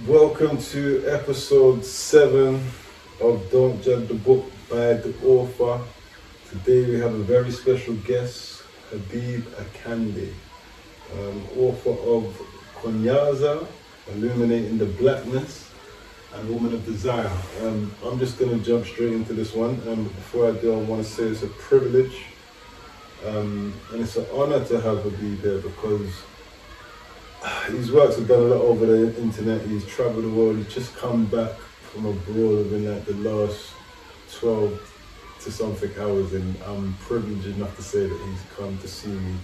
Welcome to episode 7 of Don't Judge the Book by the Author. Today we have a very special guest, Habeeb Akande, author of Kunyaza, Illuminating the Blackness, and Woman of Desire. I'm just going to jump straight into this one. Before I do, I want to say it's a privilege and it's an honor to have Habeeb there because his works have done a lot over the internet. He's traveled the world. He's just come back from abroad within like the last 12 to something hours, and I'm privileged enough to say that he's come to see me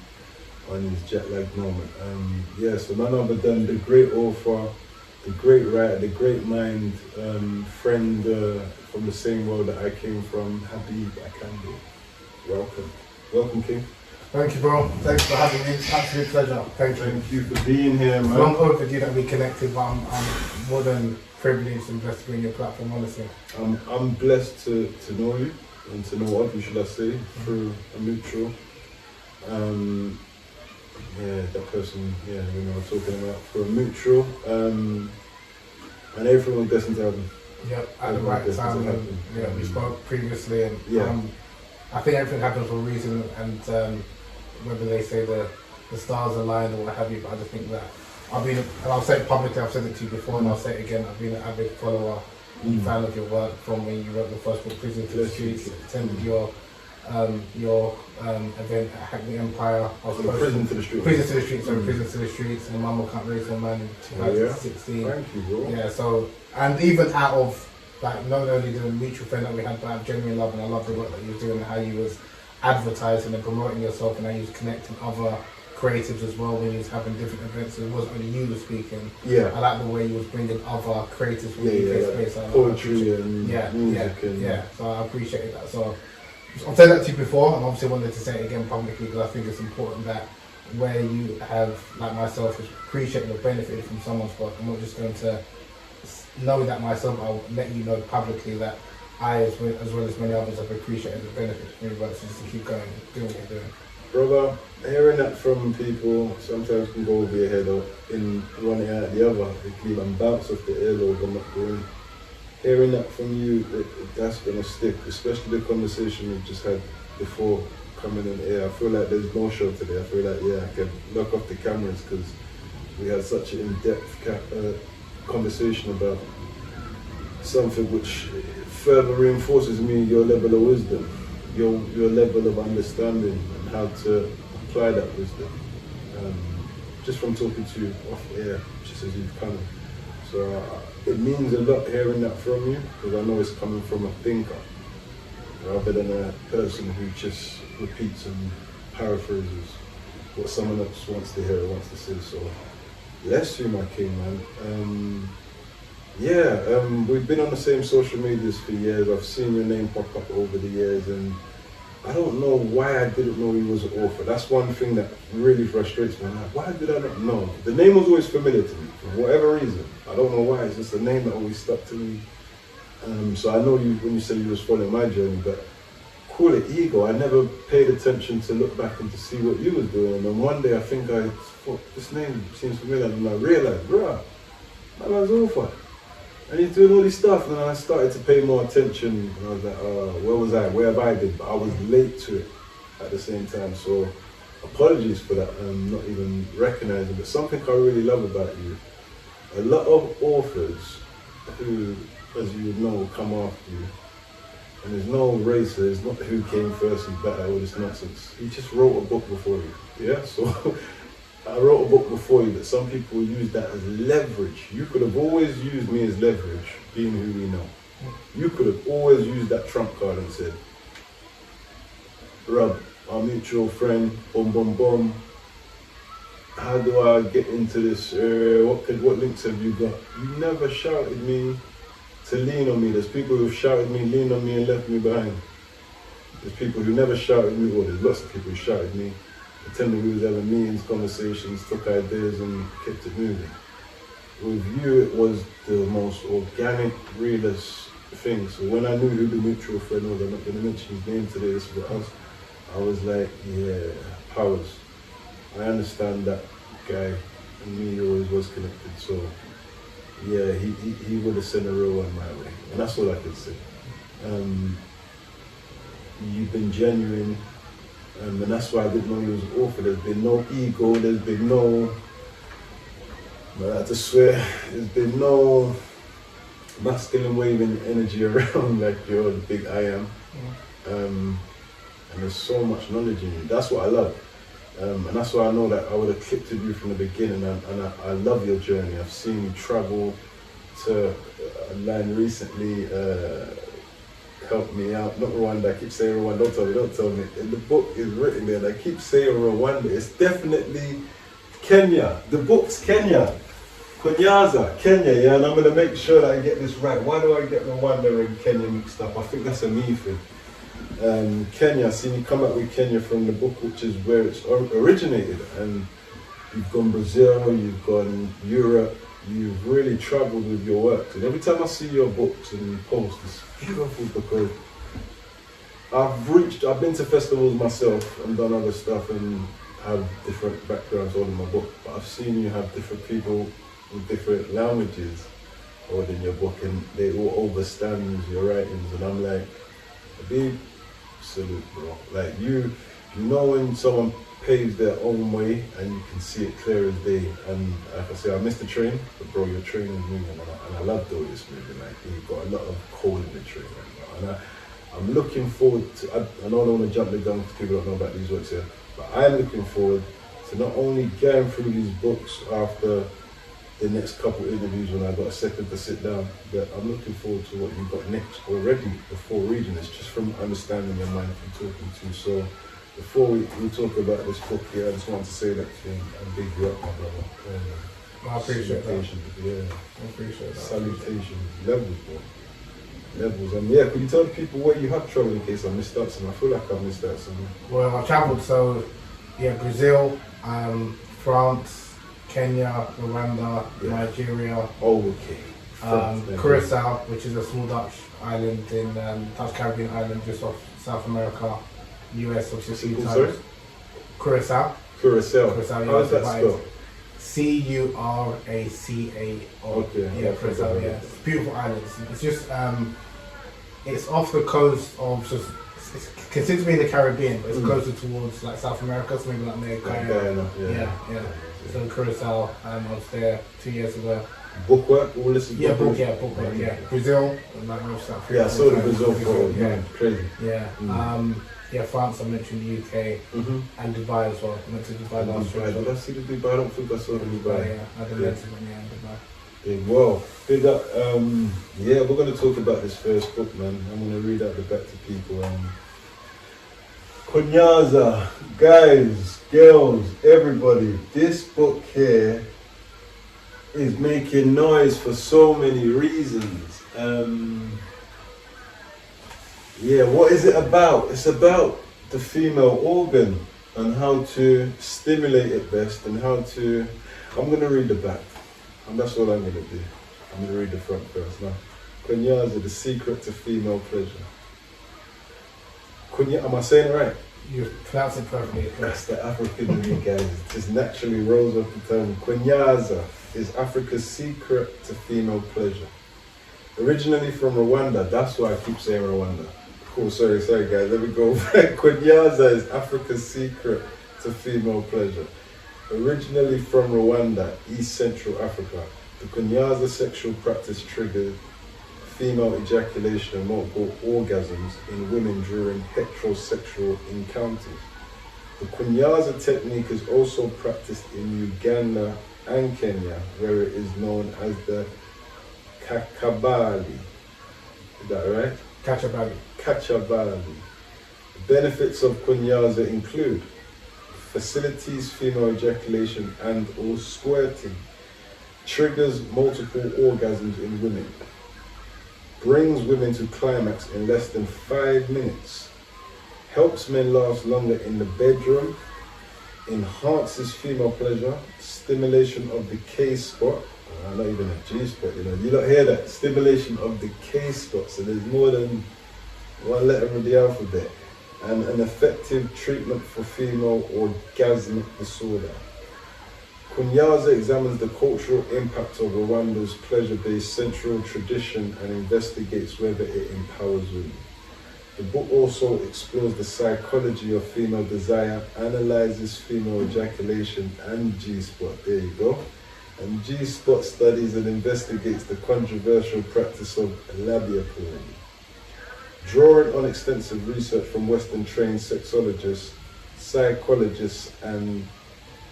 on his jet lag moment. So none other than the great author, the great writer, the great mind, friend from the same world that I came from, Habeeb Akande. Welcome, King. Thank you, bro. Thanks for having me. Absolute pleasure. Thank you for being here, man. Long overdue that we connected, but I'm more than privileged and blessed to be on your platform, honestly. I'm blessed to know you and to know of you, should I say, through a mutual. That person, we know what I'm talking about, through a mutual. And everything was destined to happen. Yep, at the right time. We spoke previously, and I think everything happens for a reason, and whether they say the stars align or what have you, but I just think that and I'll say it publicly, I've said it to you before and I'll say it again, I've been an avid follower and fan of your work from when you wrote the first book, Prison to the Streets, attended your event at Hackney Empire. Prison to the Streets. Prison to the Streets, and Mama Can't Raise Her Man in 2016. Thank you, bro. Yeah, so, and even out of, like, not only the mutual friend that we had, but I have genuine love, and I love the work that you were doing and how you was advertising and promoting yourself, and how you was connecting other creatives as well when you was having different events. It wasn't only you was speaking. Yeah. I like the way you was bringing other creatives from the UK space. Poetry and music. So I appreciated that. So I've said that to you before, and obviously wanted to say it again publicly because I think it's important that where you have, like myself, is appreciated or benefited from someone's work. I'm not just going to know that myself, I'll let you know publicly that I, as well as many others, have appreciated the benefits from your work, so just to keep going, doing what you're doing. Brother, hearing that from people sometimes can go over your head or in one ear out the other. It can even bounce off the earlobe and not go in. Hearing that from you, that's going to stick, especially the conversation we just had before coming in here. I feel like there's no show today. I feel like, I can knock off the cameras because we had such an in-depth conversation about something which further reinforces me your level of wisdom, your level of understanding and how to apply that wisdom. Just from talking to you off air, just as you've come. So it means a lot hearing that from you because I know it's coming from a thinker rather than a person who just repeats and paraphrases what someone else wants to hear or wants to say. So bless you, my king, man. We've been on the same social medias for years. I've seen your name pop up over the years, and I don't know why I didn't know he was an author. That's one thing that really frustrates me. I'm like, why did I not know? The name was always familiar to me for whatever reason. I don't know why. It's just a name that always stuck to me. So I know you when you said you was following my journey, but call it ego. I never paid attention to look back and to see what you was doing. And then one day I think I thought, this name seems familiar, and I realized, that was author. And he's doing all this stuff, and then I started to pay more attention, and I was like, where was I? Where have I been? But I was late to it at the same time, so apologies for that, not even recognizing. But something I really love about you, a lot of authors who, as you know, come after you, and there's no race, there's not who came first and better, all this nonsense. He just wrote a book before you, so I wrote a book before you, but some people use that as leverage. You could have always used me as leverage, being who we know. You could have always used that trump card and said, Rob, our mutual friend, boom, how do I get into this? What links have you got? You never shouted me to lean on me. There's people who've shouted me, leaned on me and left me behind. There's people who never shouted me, or there's lots of people who shouted me, attending we was having meetings, conversations, took ideas and kept it moving. With you, it was the most organic, realist thing. So when I knew who the mutual friend was, I'm not going to mention his name today, this is for us, I was like, powers. I understand that guy, and me always was connected. So yeah, he would have sent a real one my way, and that's all I can say. You've been genuine, and that's why I didn't know you was an author. There's been no ego, there's been no, but I have to swear, there's been no masculine waving energy around like you're the big I am. And there's so much knowledge in you. That's what I love. And that's why I know that I would have clicked with you from the beginning, and I love your journey. I've seen you travel to a land recently, help me out. Not Rwanda, I keep saying Rwanda, don't tell me. And the book is written there, and I keep saying Rwanda. It's definitely Kenya. The book's Kenya. Kunyaza, Kenya, yeah, and I'm going to make sure that I get this right. Why do I get Rwanda and Kenya mixed up? I think that's a me thing. Kenya, I've seen you come out with Kenya from the book, which is where it's originated. And you've gone Brazil, you've gone Europe, you've really traveled with your work. And every time I see your books and you post, it's beautiful because I've been to festivals myself and done other stuff and have different backgrounds all in my book, but I've seen you have different people with different languages holding your book, and they all understand your writings, and I'm like, Habeeb, salute, bro. Like you know when someone paves their own way and you can see it clear as day. And like I say, I missed the train, but bro, your train is moving, and I love the way it's moving. Like you've got a lot of coal in the train right now, and I'm looking forward to. I know I don't want to jump the gun because people don't know about these works here, but I'm looking forward to not only getting through these books after the next couple interviews when I got a second to sit down, but I'm looking forward to what you've got next already before reading this, just from understanding your mind from talking to you. So before we talk about this book here, I just want to say that to you and big you up, my brother. I appreciate that. Yeah, I appreciate that. Salutations, levels, bro. Levels. And yeah, could you tell the people where you have traveled in case I missed out some? I feel like I've missed out some. Well, I've travelled, so yeah, Brazil, France, Kenya, Rwanda, Nigeria. Oh, okay. Curacao, which is a small Dutch island in Dutch Caribbean island just off South America, US, obviously a few times. Curacao. Curacao. How is that spelled? Curacao. Okay. Yeah, Curacao. Yeah, it's a beautiful island. It's just it's off the coast of just. It's considered to be in the Caribbean, but it's closer towards like South America, so maybe like America. Yeah. So Curacao, I was there 2 years ago. Bookwork, all this is bookwork, yeah. Brazil, like I saw the Brazil photo, yeah, crazy. Yeah. France, I mentioned the UK, and Dubai as well. I went to Dubai last year. Did I see the Dubai? I don't think I saw the Dubai. Yeah, I didn't mention Dubai. Yeah, well, big up. We're going to talk about this first book, man. I'm going to read out the back to people. Kunyaza, guys, girls, everybody, this book here is making noise for so many reasons. What is it about? It's about the female organ and how to stimulate it best and how to... I'm going to read the back, and that's all I'm going to do. I'm going to read the front first now. Kunyaza, the secret to female pleasure. Am I saying it right? You pronounce it perfectly. That's the African in me, guys. It just naturally rolls off the tongue. Kunyaza is Africa's secret to female pleasure. Originally from Rwanda, that's why I keep saying Rwanda. Cool, sorry guys, let me go back. Kunyaza is Africa's secret to female pleasure. Originally from Rwanda, East Central Africa, the Kunyaza sexual practice triggered female ejaculation and multiple orgasms in women during heterosexual encounters. The Kunyaza technique is also practiced in Uganda and Kenya, where it is known as the kakabali. Is that right? Kachabali. The benefits of Kunyaza include facilitates female ejaculation and or squirting, triggers multiple orgasms in women, brings women to climax in less than 5 minutes, helps men last longer in the bedroom, enhances female pleasure, stimulation of the K-spot, not even a G-spot, you don't hear that, stimulation of the K-spot, so there's more than one letter of the alphabet, and an effective treatment for female orgasmic disorder. Kunyaza examines the cultural impact of Rwanda's pleasure-based sensual tradition and investigates whether it empowers women. The book also explores the psychology of female desire, analyzes female ejaculation and G-spot, there you go, and G-spot studies and investigates the controversial practice of labia porn. Drawing on extensive research from Western trained sexologists, psychologists and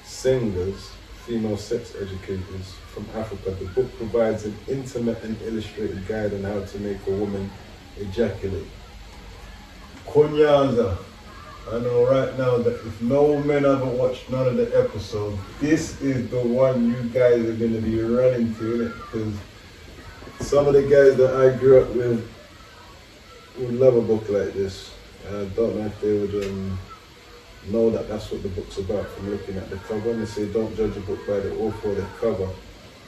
singers, female sex educators from Africa, the book provides an intimate and illustrated guide on how to make a woman ejaculate. Kunyaza, I know right now that if no men haven't watched none of the episodes, this is the one you guys are going to be running to, innit? Because some of the guys that I grew up with would love a book like this. I don't know if they would know that that's what the book's about from looking at the cover. And they say don't judge a book by the author or the cover.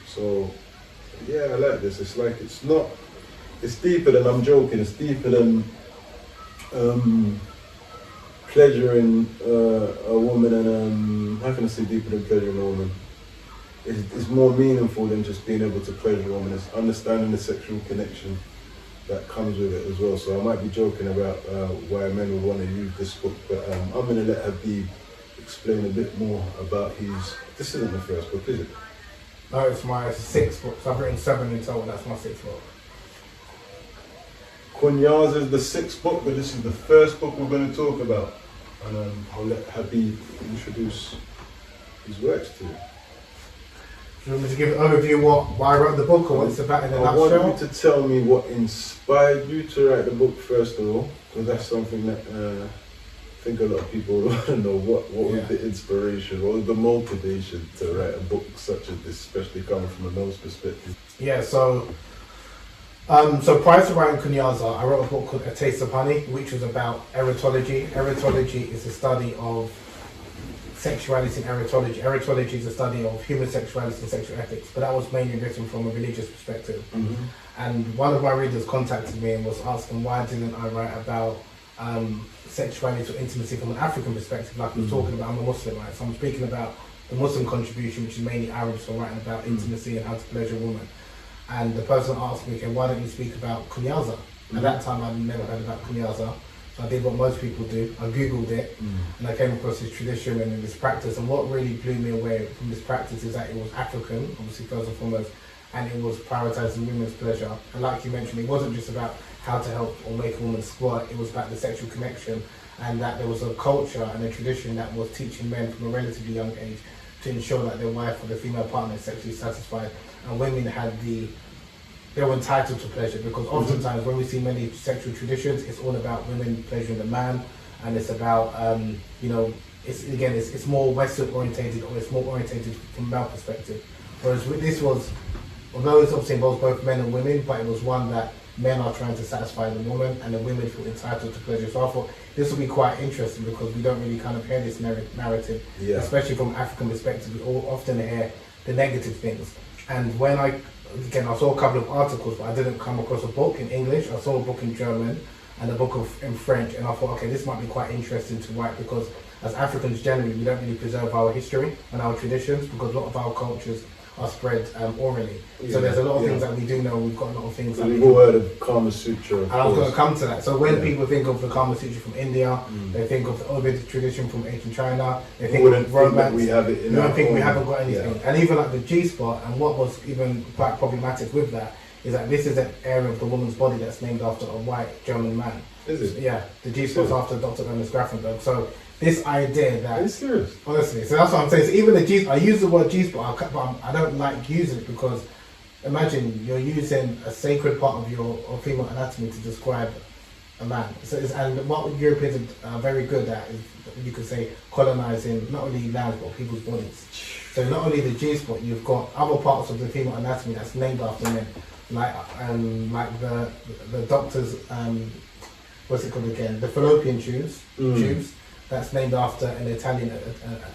So yeah, I like this. It's like it's deeper than, I'm joking, it's deeper than pleasuring a woman, and how can I say deeper than pleasuring a woman? It's more meaningful than just being able to pleasure a woman. It's understanding the sexual connection that comes with it as well. So I might be joking about why men would want to use this book, but I'm going to let Habeeb explain a bit more about his. This isn't the first book, is it? No, it's my 6th book. So I've written 7 in total. That's my 6th book. Kunyaza is the 6th book, but this is the first book we're going to talk about. And I'll let Habeeb introduce his works to you. Do you want me to give an overview why I wrote the book or what it's about in a nutshell? I want you to tell me what inspired you to write the book first of all, because that's something that I think a lot of people want to know. What was the inspiration, what was the motivation to write a book such as this, especially coming from a male's perspective? Yeah, so prior to writing Kunyaza, I wrote a book called A Taste of Honey, which was about erotology. Erotology is a study of sexuality and erotology. Erotology is a study of human sexuality and sexual ethics, but that was mainly written from a religious perspective. Mm-hmm. And one of my readers contacted me and was asking why didn't I write about sexuality or intimacy from an African perspective, like we were talking about. I'm a Muslim, right? So I'm speaking about the Muslim contribution, which is mainly Arabs, for writing about intimacy and how to pleasure a woman. And the person asked me, okay, why don't you speak about Kunyaza? At that time, I'd never heard about Kunyaza. So I did what most people do. I Googled it, and I came across this tradition and this practice. And what really blew me away from this practice is that it was African, obviously first and foremost, and it was prioritizing women's pleasure. And like you mentioned, it wasn't just about how to help or make a woman squirt. It was about the sexual connection, and that there was a culture and a tradition that was teaching men from a relatively young age to ensure that their wife or their female partner is sexually satisfied, and women they were entitled to pleasure, because oftentimes when we see many sexual traditions, it's all about women pleasuring the man, and it's about it's more Western orientated, or it's more orientated from a male perspective. Whereas this was, although it's obviously involves both men and women, but it was one that men are trying to satisfy the woman and the women feel entitled to pleasure. So I thought this will be quite interesting, because we don't really kind of hear this narrative, especially from African perspective. We often hear the negative things. And when I saw a couple of articles, but I didn't come across a book in English. I saw a book in German and a book in French, and I thought, okay, this might be quite interesting to write, because as Africans generally, we don't really preserve our history and our traditions, because a lot of our cultures are spread orally. So there's a lot of things that we do know. We've got a lot of things that we've all heard of Kama Sutra. And I was going to come to that. So when people think of the Kama Sutra from India, they think of the Ovid tradition from ancient China, they think of romance. We have it in we don't think we haven't got anything. And even like the G-spot, and what was even quite problematic with that is that this is an area of the woman's body that's named after a white German man. Is it? Yeah, the G-spot's after Dr. Ernest Grafenberg. So this idea that... Are you serious? Honestly, so that's what I'm saying. So even the G, I use the word G-spot, but I don't like using it, because imagine you're using a sacred part of your female anatomy to describe a man. So and what Europeans are very good at is, you could say, colonizing not only lands but people's bodies. So not only the G-spot, you've got other parts of the female anatomy that's named after men, like the doctor's what's it called again? The fallopian tubes. That's named after an Italian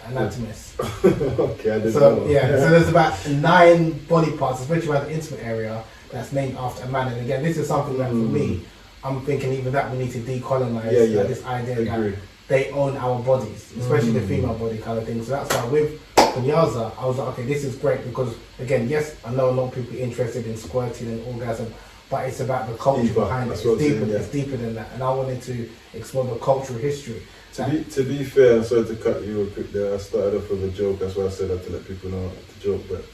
anatomist. Okay, I didn't know. So there's about 9 body parts, especially around the intimate area, that's named after a man. And again, this is something that for me, I'm thinking even that we need to decolonize this idea that they own our bodies, especially the female body kind of thing. So that's why with Kunyaza, I was like, okay, this is great because, again, yes, I know a lot of people are interested in squirting and orgasm, but it's about the culture behind it. It's deeper than that. And I wanted to explore the cultural history. To be fair, I'm sorry to cut you real quick there. I started off with a joke, that's why I said that to let people know the joke, but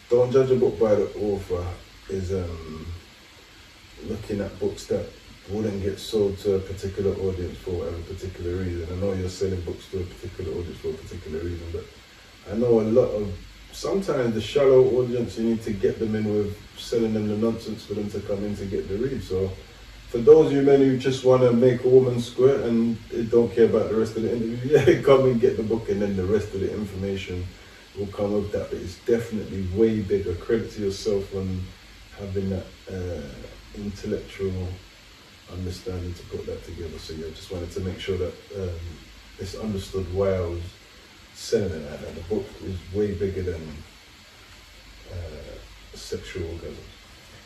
don't judge a book by the author is looking at books that wouldn't get sold to a particular audience for whatever particular reason. I know you're selling books to a particular audience for a particular reason, but I know a lot of, sometimes the shallow audience, you need to get them in with selling them the nonsense for them to come in to get the read. So for those of you men who just want to make a woman squirt and don't care about the rest of the interview, yeah, come and get the book and then the rest of the information will come with that. But it's definitely way bigger. Credit to yourself on having that intellectual understanding to put that together. So yeah, just wanted to make sure that it's understood why I was selling it like that. The book is way bigger than sexual orgasm.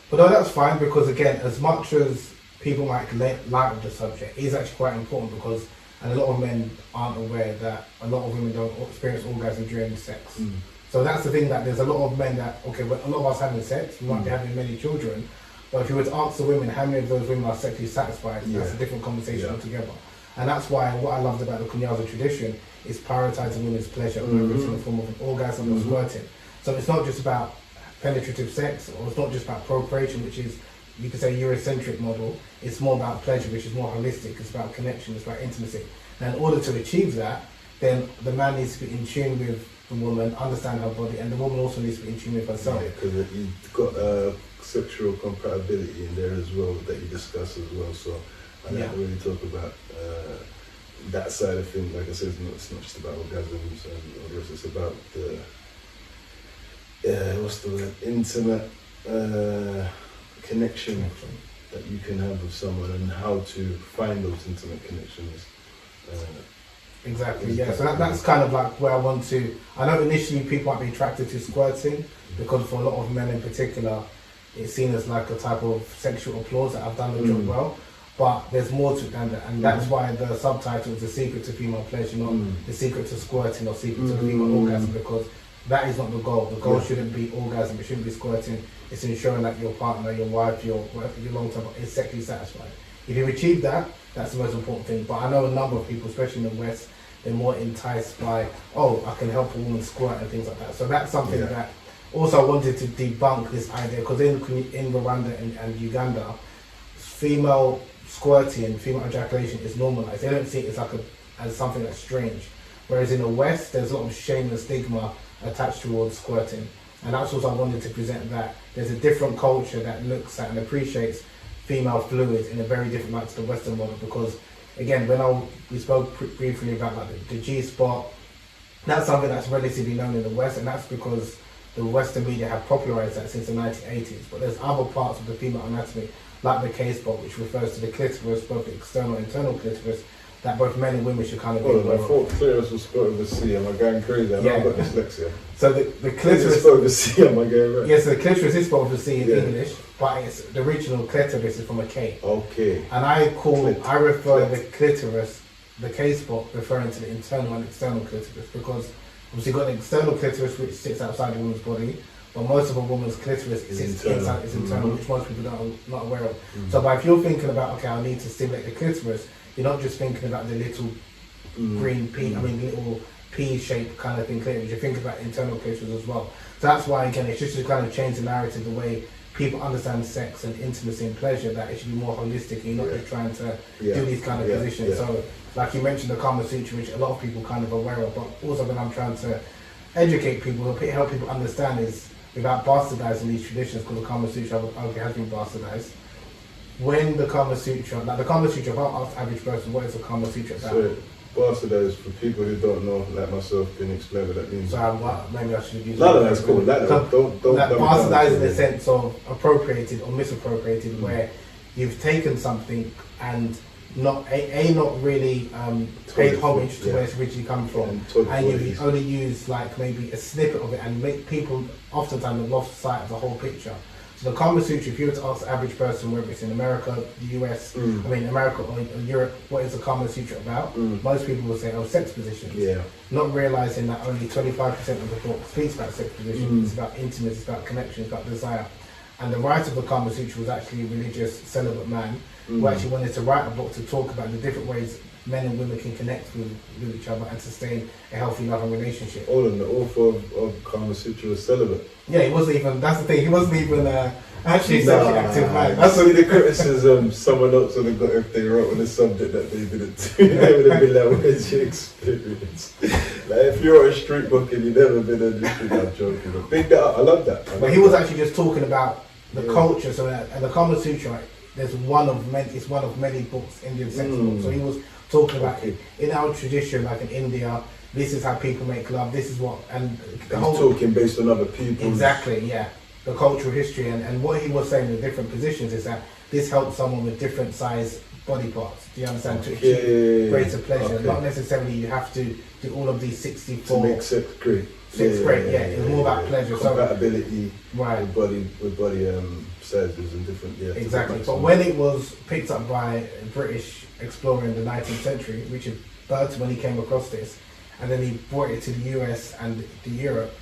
But no, that's fine because again, as much as people might light of the subject, it is actually quite important because and a lot of men aren't aware that a lot of women don't experience orgasm during sex. So that's the thing, that there's a lot of men that, okay, well, a lot of us having sex, we might be having many children, but if you were to ask the women how many of those women are sexually satisfied, that's a different conversation altogether. And that's why what I loved about the Kunyaza tradition is prioritizing women's pleasure, whether it's in the form of an orgasm or squirting. So it's not just about penetrative sex, or it's not just about procreation, which is, you could say, Eurocentric model. It's more about pleasure, which is more holistic. It's about connection, it's about intimacy. Now, in order to achieve that, then the man needs to be in tune with the woman, understand her body, and the woman also needs to be in tune with herself. Yeah, because you've got sexual compatibility in there as well that you discuss as well. So I don't really talk about that side of things. Like I said, it's not just about orgasms and all the rest. It's about the what's the word? Intimate connection that you can have with someone and how to find those intimate connections. Exactly, yeah. So that's kind of like where I want to. I know initially people might be attracted to squirting because for a lot of men in particular, it's seen as like a type of sexual applause that I've done the job well. But there's more to it than that, and that's why the subtitle is The Secret to Female Pleasure, not The Secret to Squirting or Secret to Female Orgasm, because that is not the goal. The goal shouldn't be orgasm, it shouldn't be squirting. It's ensuring that your partner, your wife, your long-term is sexually satisfied. If you achieve that, that's the most important thing. But I know a number of people, especially in the West, they're more enticed by, oh, I can help a woman squirt and things like that. So that's something that also I wanted to debunk this idea, because in Rwanda and Uganda, female squirting, female ejaculation is normalized. They don't see it as something that's strange. Whereas in the West, there's a lot of shame and stigma attached towards squirting. And that's what I wanted to present, that there's a different culture that looks at and appreciates female fluids in a very different light to the Western model. Because again, we spoke briefly about like the G-spot, that's something that's relatively known in the West, and that's because the Western media have popularized that since the 1980s. But there's other parts of the female anatomy, like the K-spot, which refers to the clitoris, both the external and internal clitoris, that both men and women should kind of be aware of. I thought clitoris was spelled with a C. Am I going crazy? I've got dyslexia. So the clitoris is spelled with a C. Am I going right? Yes, the clitoris is spelled with a C in English, but it's the original clitoris is from a K. Okay. And I refer the clitoris, the K-spot, referring to the internal and external clitoris, because obviously you've got the external clitoris which sits outside the woman's body, but most of a woman's clitoris is internal, which most people are not aware of. So if you're thinking about, okay, I need to stimulate the clitoris, you're not just thinking about the little green pea, little pea-shaped kind of thing clitoris, you're thinking about internal clitoris as well. So that's why, again, it's just to kind of change the narrative, the way people understand sex and intimacy and pleasure, that it should be more holistic, and you're not just trying to do these kind of positions. So, like you mentioned, the Kama Sutra, which a lot of people kind of aware of, but also when I'm trying to educate people, help people understand, is without bastardizing these traditions, because the Kama Sutra has been bastardized. When the Kama Sutra, if I ask the average person, what is the Kama Sutra about? So, bastardized, for people who don't know, like myself, can explain what that means. So maybe I should use No, that's cool. Don't bastardized in the sense of appropriated or misappropriated, where you've taken something and not really paid homage to where it's originally come from, and you've only used like maybe a snippet of it, and make people oftentimes have lost sight of the whole picture. So the Kama Sutra, if you were to ask the average person, whether it's in America, the US, America or Europe, what is the Kama Sutra about? Most people will say, sex positions. Yeah. Not realizing that only 25% of the book speaks about sex positions. It's about intimacy, it's about connection, it's about desire. And the writer of the Kama Sutra was actually a religious celibate man who actually wanted to write a book to talk about the different ways men and women can connect with each other and sustain a healthy love and relationship. Oh, and the author of Kama Sutra was celibate. Yeah, he wasn't even, that's the thing, he wasn't even actually sexually active man. That's only the criticism someone else would have got if they wrote on a subject that they didn't do. They would have been like, where's your experience? Like, if you're a street book and you've never been on the street, I'm joking. But big that up, I love that. But he was actually just talking about the culture, so and the Kama Sutra, it's one of many books, Indian sex books. So he was talking about in our tradition, like in India, this is how people make love, this is what, and the whole talking based on other people. Exactly, yeah. The cultural history and what he was saying in different positions is that this helps someone with different size body parts. Do you understand? To achieve greater pleasure. Not necessarily you have to do all of these 64 to make sex great. It's more about pleasure. Compatibility right. with body sizes and different exactly. But when it was picked up by a British explorer in the 19th century, Richard Burton, when he came across this, and then he brought it to the US and to Europe,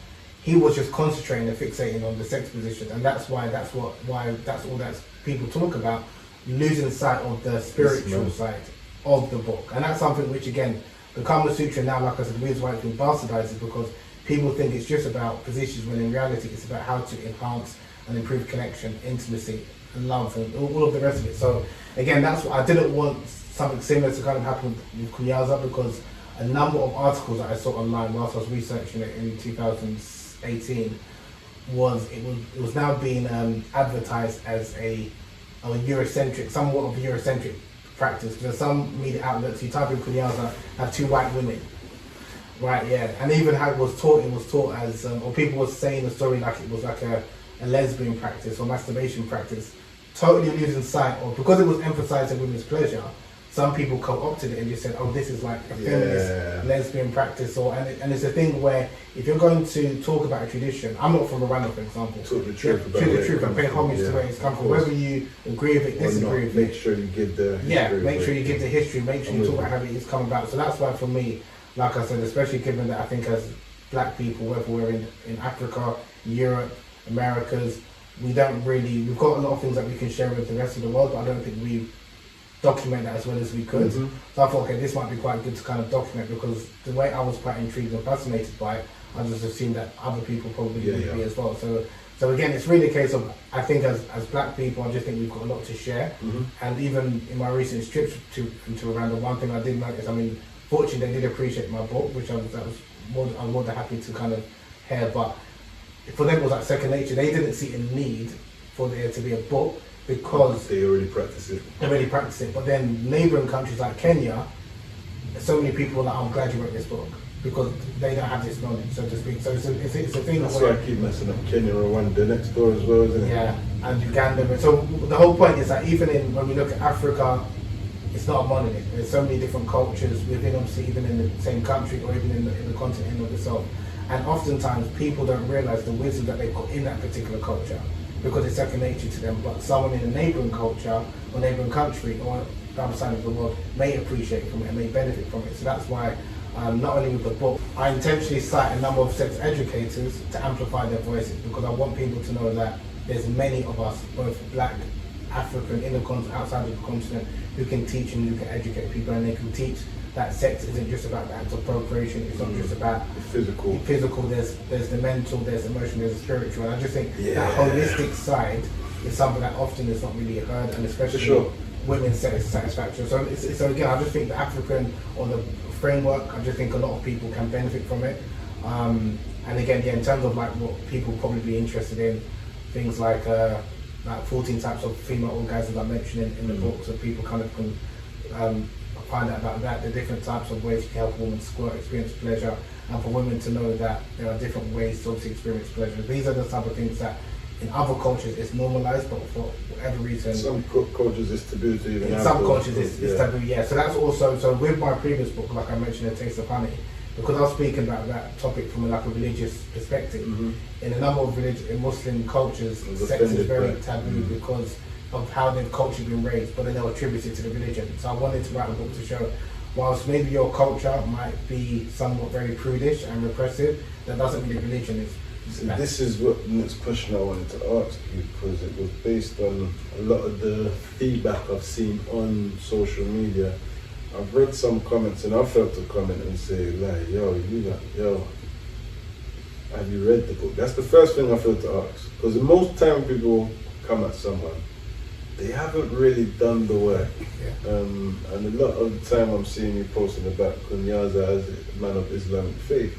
he was just concentrating and fixating on the sex position, and that's all that people talk about, losing sight of the spiritual side of the book. And that's something which, again, the Kama Sutra now, like I said, the reason why it's been bastardized is because people think it's just about positions, when in reality it's about how to enhance and improve connection, intimacy and love and all of the rest of it. So again, that's what I didn't want something similar to kind of happen with Kunyaza, because a number of articles that I saw online whilst I was researching it in 2018 it was now being advertised as a Eurocentric, somewhat of a Eurocentric practice. Because some media outlets, you type in Kunyaza, have 2 white women. Right, yeah. And even how it was taught as, or people were saying the story like it was like a lesbian practice or masturbation practice, totally losing sight of, because it was emphasizing women's pleasure, some people co-opted it and just said, oh, this is like a feminist lesbian practice, and it's a thing where if you're going to talk about a tradition, I'm not from Rwanda, for example. Talk the truth about it. And pay homage to where it's come from. Whether you agree with it, disagree with it. Make sure you give the history. Make sure you give the history, make sure you talk about how it is come about. So that's why for me, like I said, especially given that I think as black people, whether we're in Africa, Europe, Americas, we've got a lot of things that we can share with the rest of the world, but I don't think we document that as well as we could. So I thought, okay, this might be quite good to kind of document, because the way I was quite intrigued and fascinated by it, I just assumed that other people probably would be as well. So again, it's really a case of, I think as black people, I just think we've got a lot to share. And even in my recent trips to Rwanda, one thing I did notice, I mean, fortunately they did appreciate my book, which I'm more than happy to kind of hear, but for them it was like second nature. They didn't see a need for there to be a book, because they already practice it. But then neighbouring countries like Kenya, so many people are like, I'm glad you wrote this book, because they don't have this knowledge, so to speak. So it's a thing. That's why I keep messing up Kenya or Rwanda next door as well, isn't it? Yeah, and Uganda. So the whole point is that even when we look at Africa, it's not a monolith. There's so many different cultures within, obviously, even in the same country or even in the continent in of itself. And oftentimes people don't realise the wisdom that they've got in that particular culture, because it's second nature to them, but someone in a neighbouring culture or neighbouring country or the other side of the world may appreciate from it and may benefit from it. So that's why, not only with the book, I intentionally cite a number of sex educators to amplify their voices, because I want people to know that there's many of us, both black, African, outside of the continent, who can teach and who can educate people, and they can teach that sex isn't just about the act of procreation, it's not just about the physical, there's the mental, there's emotional, there's the spiritual, and I just think that holistic side is something that often is not really heard, and especially women's satisfaction. So again, I just think the African, or the framework, I just think a lot of people can benefit from it. And again, in terms of like what people probably be interested in, things like 14 types of female orgasms I mentioned in the book, so people kind of can find out about that, the different types of ways you can help a woman squirt, experience pleasure, and for women to know that there are different ways to obviously experience pleasure. These are the type of things that in other cultures it's normalized, but for whatever reason, some cultures it's taboo to even in some cultures it's taboo. So that's also, so with my previous book, like I mentioned, A Taste of Honey, because I was speaking about that topic from like a religious perspective. In a number of in Muslim cultures, sex is very taboo because of how their culture been raised, but then they'll attribute it to the religion. So I wanted to write a book to show, whilst maybe your culture might be somewhat very prudish and repressive, that doesn't mean religion is. This is what the next question I wanted to ask you, because it was based on a lot of the feedback I've seen on social media. I've read some comments and I felt to comment and say like, yo, have you read the book? That's the first thing I felt to ask, because most time people come at someone, they haven't really done the work. And a lot of the time I'm seeing you posting about Kunyaza as a man of Islamic faith.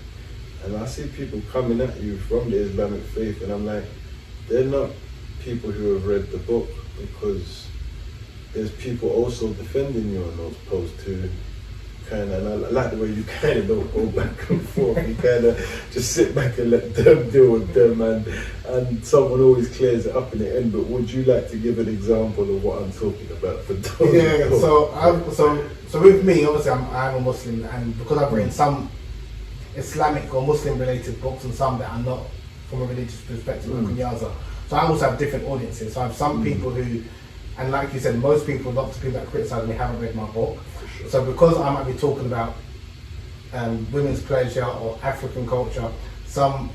And I see people coming at you from the Islamic faith, and I'm like, they're not people who have read the book, because there's people also defending you on those posts too. And I like the way you kind of don't go back and forth. You kind of just sit back and let them deal with them, and someone always clears it up in the end. But would you like to give an example of what I'm talking about for those? Yeah. So with me, obviously, I'm a Muslim, and because I've written some Islamic or Muslim related books and some that are not from a religious perspective, like Kunyaza. So I also have different audiences. So I have some people who, and like you said, most people, lots of people that criticise me haven't read my book. Sure. So because I might be talking about women's pleasure or African culture, some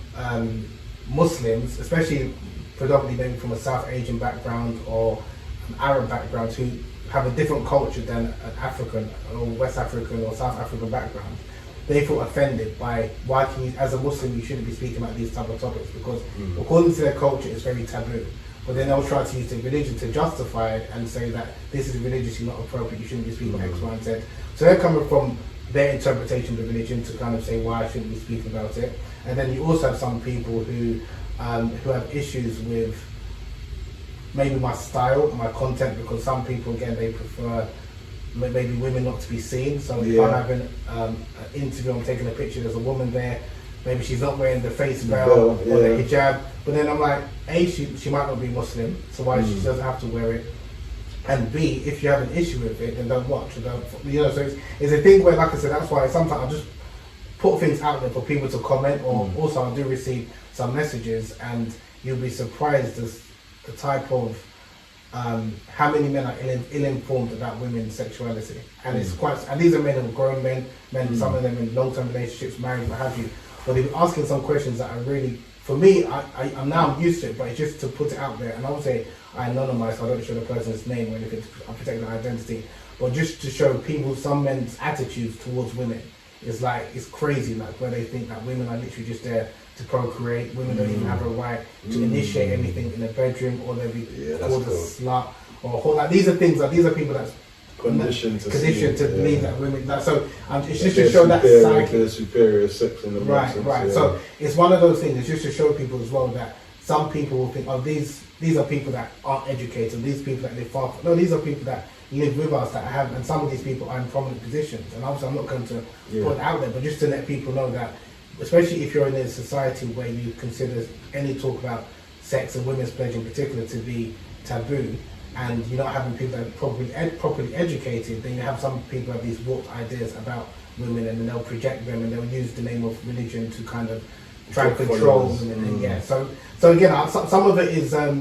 Muslims, especially predominantly maybe from a South Asian background or an Arab background, who have a different culture than an African or West African or South African background, they feel offended by why can you, as a Muslim, you shouldn't be speaking about these type of topics, because according to their culture it's very taboo. But then they'll try to use the religion to justify it and say that this is religiously not appropriate, you shouldn't be speaking X, Y, and Z. So they're coming from their interpretation of the religion to kind of say why I shouldn't be speaking about it. And then you also have some people who have issues with maybe my style, my content, because some people, again, they prefer maybe women not to be seen. So if I'm having an interview, I'm taking a picture, there's a woman there, maybe she's not wearing the face veil or the hijab, but then I'm like, A, she might not be Muslim, so why she doesn't have to wear it, and B, if you have an issue with it, then don't watch, so it's a thing where, like I said, that's why sometimes I just put things out there for people to comment, or also I do receive some messages, and you'll be surprised as the type of how many men are ill-informed about women's sexuality, and it's quite. And these are men who are grown men, some of them in long-term relationships, married, what have you. But they've been asking some questions that are really, for me, I'm now used to it, but it's just to put it out there. And I would say I anonymise, so I don't show the person's name or anything. I protect their identity, but just to show people some men's attitudes towards women is like, it's crazy, like where they think that women are literally just there to procreate. Women don't even have a right to initiate anything in a bedroom, or they'll be called a slut, or like these are things that these are people that's conditioned to believe that women. So it's just to show that psyche, superior sex in the right. So it's one of those things. It's just to show people as well that some people will think, oh, these are people that aren't educated. These people that live far. No, these are people that live with us that have, and some of these people are in prominent positions. And obviously, I'm not going to put it out there, but just to let people know that, especially if you're in a society where you consider any talk about sex and women's pleasure in particular to be taboo, and you're not having people that are properly educated, then you have some people have these warped ideas about women, and then they'll project them and they'll use the name of religion to kind of try and control women. So again, some of it is a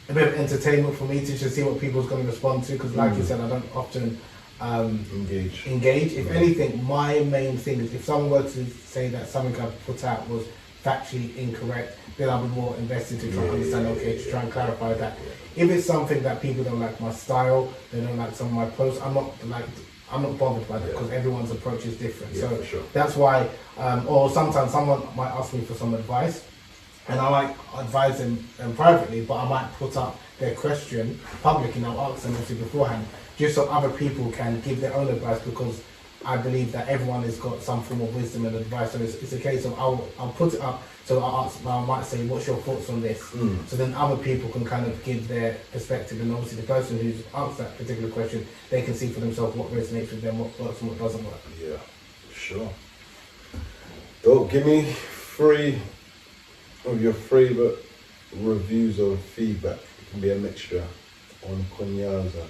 bit of entertainment for me to just see what people's going to respond to, because like you said, I don't often engage. If anything, my main thing is if someone were to say that something I put out was factually incorrect, then I'll be more invested to try and understand, to try and clarify that. If it's something that people don't like my style, they don't like some of my posts, I'm not bothered by that, because everyone's approach is different. That's why, or sometimes someone might ask me for some advice, and I might advise them privately, but I might put up their question publicly, and I'll ask them obviously beforehand, just so other people can give their own advice, because I believe that everyone has got some form of wisdom and advice. So it's a case of I'll put it up, so I might say, what's your thoughts on this? So then other people can kind of give their perspective, and obviously the person who's asked that particular question, they can see for themselves what resonates with them, what works and what doesn't work. Yeah, sure. Don't give me 3 of your favourite reviews or feedback. It can be a mixture on Kunyaza.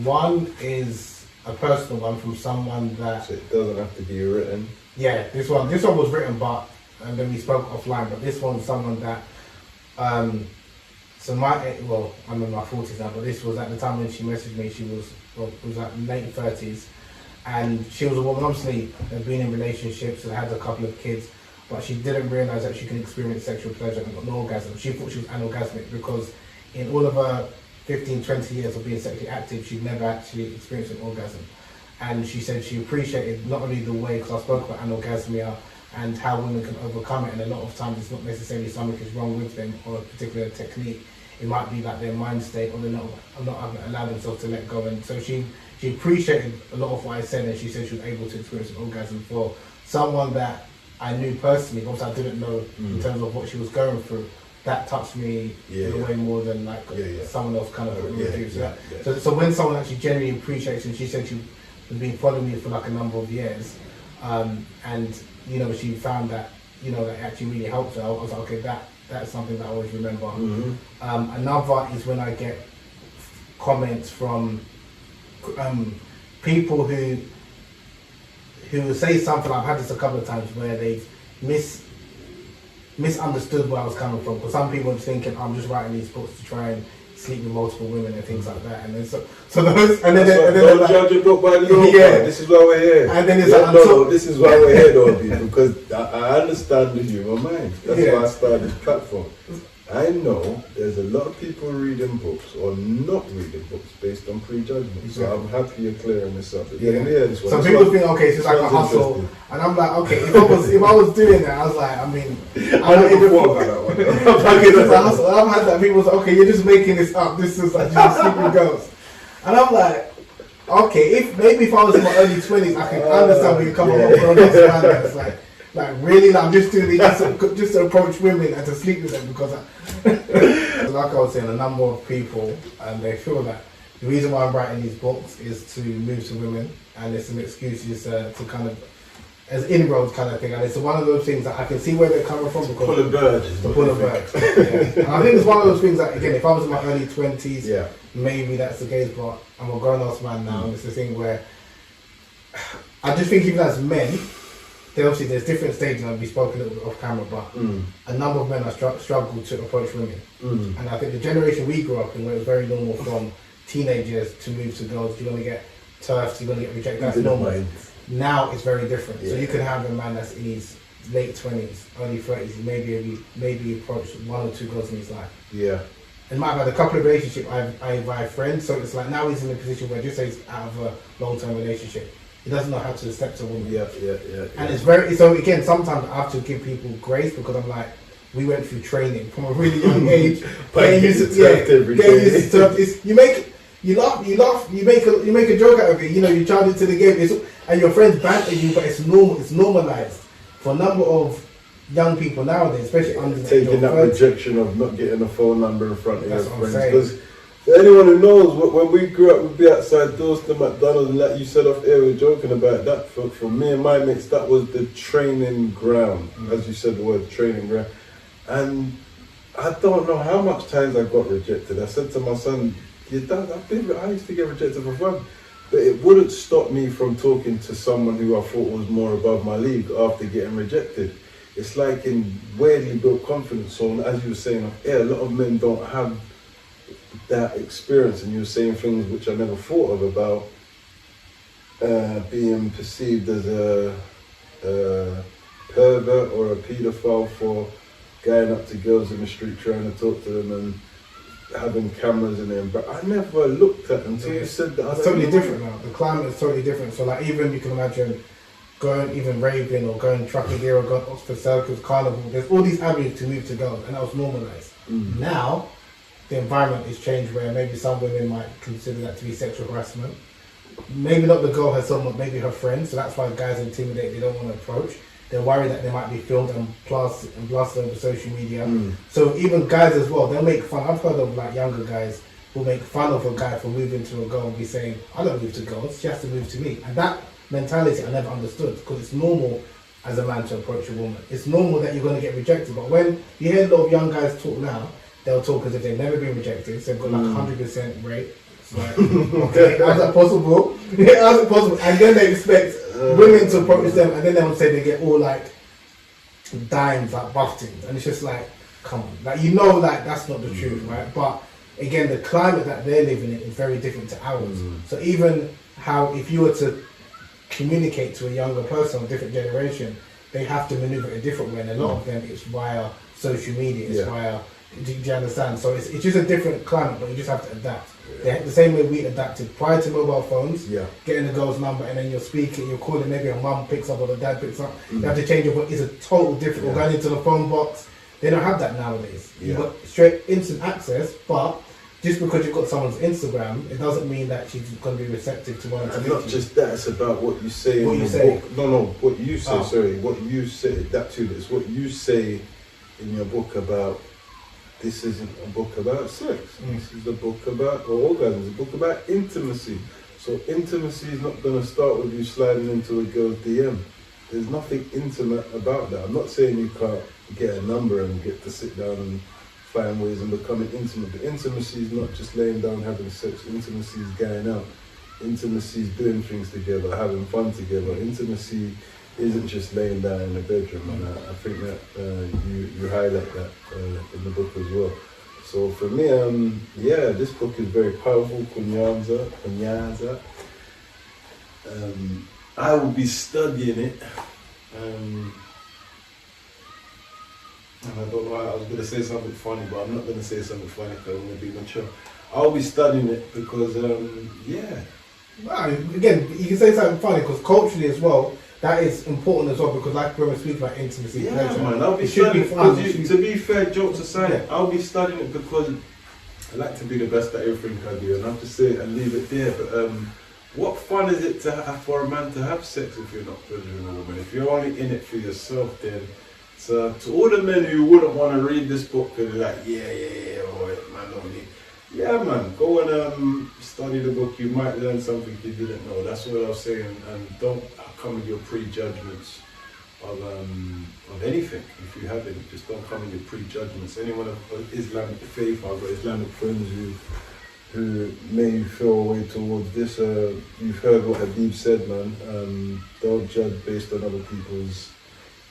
One is a personal one from someone that. So it doesn't have to be written. Yeah, this one was written, and then we spoke offline. But this one's someone that. So I'm in my 40s now, but this was at the time when she messaged me. She was like late 30s, and she was a woman. Obviously, had been in relationships and had a couple of kids, but she didn't realize that she can experience sexual pleasure and got an orgasm. She thought she was anorgasmic because in all of her 15, 20 years of being sexually active, she'd never actually experienced an orgasm. And she said she appreciated not only the way, because I spoke about anorgasmia and how women can overcome it, and a lot of times it's not necessarily something is wrong with them or a particular technique. It might be like their mind state, or they're not allowed themselves to let go. And so she appreciated a lot of what I said, and she said she was able to experience an orgasm for someone that I knew personally, also I didn't know in terms of what she was going through. That touched me in a way more than like someone else kind of put me through. So when someone actually genuinely appreciates, and she said she'd been following me for like a number of years, and you know, she found that, you know, that actually really helped her. I was like, okay, that's something that I always remember. Another is when I get comments from people who will say something. I've had this a couple of times where they've misunderstood where I was coming from. Because some people are thinking I'm just writing these books to try and sleep with multiple women and things like that. And then don't judge a book by the cover. This is why we're here. And then it's this is why we're here, though, because I understand the human mind. That's why I started this platform. I know there's a lot of people reading books or not reading books based on prejudgment. So I'm happy you're clearing this up. This one. Some people think, okay, it's just like a hustle, and I'm like, okay, if I was doing that, I was like, I mean, I don't even thought about that one. Okay, it's a hustle. I've had that. People say, okay, you're just making this up. This is like just sleeping girls, and I'm like, okay, if I was in my early 20s, I can understand where you come from. It's like really, I'm just doing it just to approach women and to sleep with them because, like I was saying, a number of people, and they feel that the reason why I'm writing these books is to move to women, and it's an excuse to kind of, as inroads kind of thing, and it's one of those things that I can see where they're coming from because pull a bird. Pull a bird. And I think it's one of those things that, again, if I was in my early 20s, maybe that's the case, but I'm a grown-ass man now, and it's the thing where I just think even as men, obviously there's different stages, and we spoke a little bit off camera, but a number of men have struggled to approach women. And I think the generation we grew up in, where it was very normal from teenagers to move to girls, you're going to get turfed, you're going to get rejected, that's normal. Now it's very different. So you can have a man that's in his late 20s, early 30s, maybe approached one or two girls in his life. And might have had a couple of relationships by friends, so it's like now he's in a position where just say he's out of a long-term relationship. He doesn't know how to step to a woman. And it's very, so again, sometimes I have to give people grace because I'm like, we went through training from a really young age. You laugh, you make a joke out of it, you know, you charge it to the game, and your friends banter you, but it's normalized for a number of young people nowadays, especially under the taking that rejection of not getting a phone number in front of your friends. For anyone who knows, when we grew up, we'd be outside doors to McDonald's, and like you said off air, we were joking about that. For me and my mates, that was the training ground, as you said the word training ground. And I don't know how much times I got rejected. I said to my son, I used to get rejected for fun. But it wouldn't stop me from talking to someone who I thought was more above my league after getting rejected. It's like in weirdly built confidence. So as you were saying off air, a lot of men don't have that experience, and you were saying things which I never thought of about being perceived as a pervert or a paedophile for going up to girls in the street trying to talk to them and having cameras in there. But I never looked at until you said that. It's totally different now. The climate is totally different. So like even you can imagine going even raving or going trucking gear or going Oxford Circus, Carnival. There's all these avenues to move to girls, and that was normalised. Now the environment is changed where maybe some women might consider that to be sexual harassment. Maybe not the girl herself, maybe her friends. So that's why guys intimidate, they don't want to approach. They're worried that they might be filmed and blasted over social media. So even guys as well, they'll make fun. I've heard of like younger guys who make fun of a guy for moving to a girl and be saying, I don't move to girls, she has to move to me. And that mentality I never understood, because it's normal as a man to approach a woman. It's normal that you're going to get rejected. But when you hear a lot of young guys talk now, they'll talk as if they've never been rejected. So they've got like 100% rate. It's like, okay, how's that possible? How's it possible? And then they expect women to approach them, and then they would say they get all like dimes, like buftings, and it's just like, come on, like like that's not the truth, right? But again, the climate that they're living in is very different to ours. So even how, if you were to communicate to a younger person, a different generation, they have to maneuver a different way, and a lot of them it's via social media, it's via, do you understand? So it's just a different climate, but you just have to adapt. The same way we adapted prior to mobile phones, getting the girl's number, and then you're speaking, you're calling, maybe a mum picks up or the dad picks up, you have to change your voice. It's a total different, or going into the phone box. They don't have that nowadays. You've got straight instant access, but just because you've got someone's Instagram, it doesn't mean that she's going to be receptive to wanting to meet you. Not just that, it's about what you say what in you the say. book. No, what you say, sorry. What you say, that too, it's what you say in your book about, this isn't a book about sex. This is a book about orgasms, a book about intimacy. So intimacy is not going to start with you sliding into a girl's DM. There's nothing intimate about that. I'm not saying you can't get a number and get to sit down and find ways and becoming intimate. But intimacy is not just laying down having sex. Intimacy is going out. Intimacy is doing things together, having fun together. Intimacy isn't just laying down in the bedroom, and I think that you highlight that in the book as well. So for me, this book is very powerful. Kunyaza. I will be studying it. And I don't know, I was going to say something funny, but I'm not going to say something funny because I'm going to be mature. I'll be studying it because, Well, again, you can say something funny because culturally as well, that is important as well, because like when we speak about intimacy, pleasure, man, I'll be studying it. To be fair, jokes aside, I'll be studying it because I like to be the best at everything I do, and I have to say it and leave it there. But what fun is it to have for a man to have sex if you're not pleasuring a woman? If you're only in it for yourself, then so to all the men who wouldn't want to read this book and they're like, man, don't need. Yeah, man, go and study the book. You might learn something you didn't know. That's what I was saying. And don't come with your prejudgments of anything. If you have any, just don't come with your prejudgments. Anyone of Islamic faith, I've got Islamic friends who may feel a way towards this. You've heard what Habeeb said, man. Don't judge based on other people's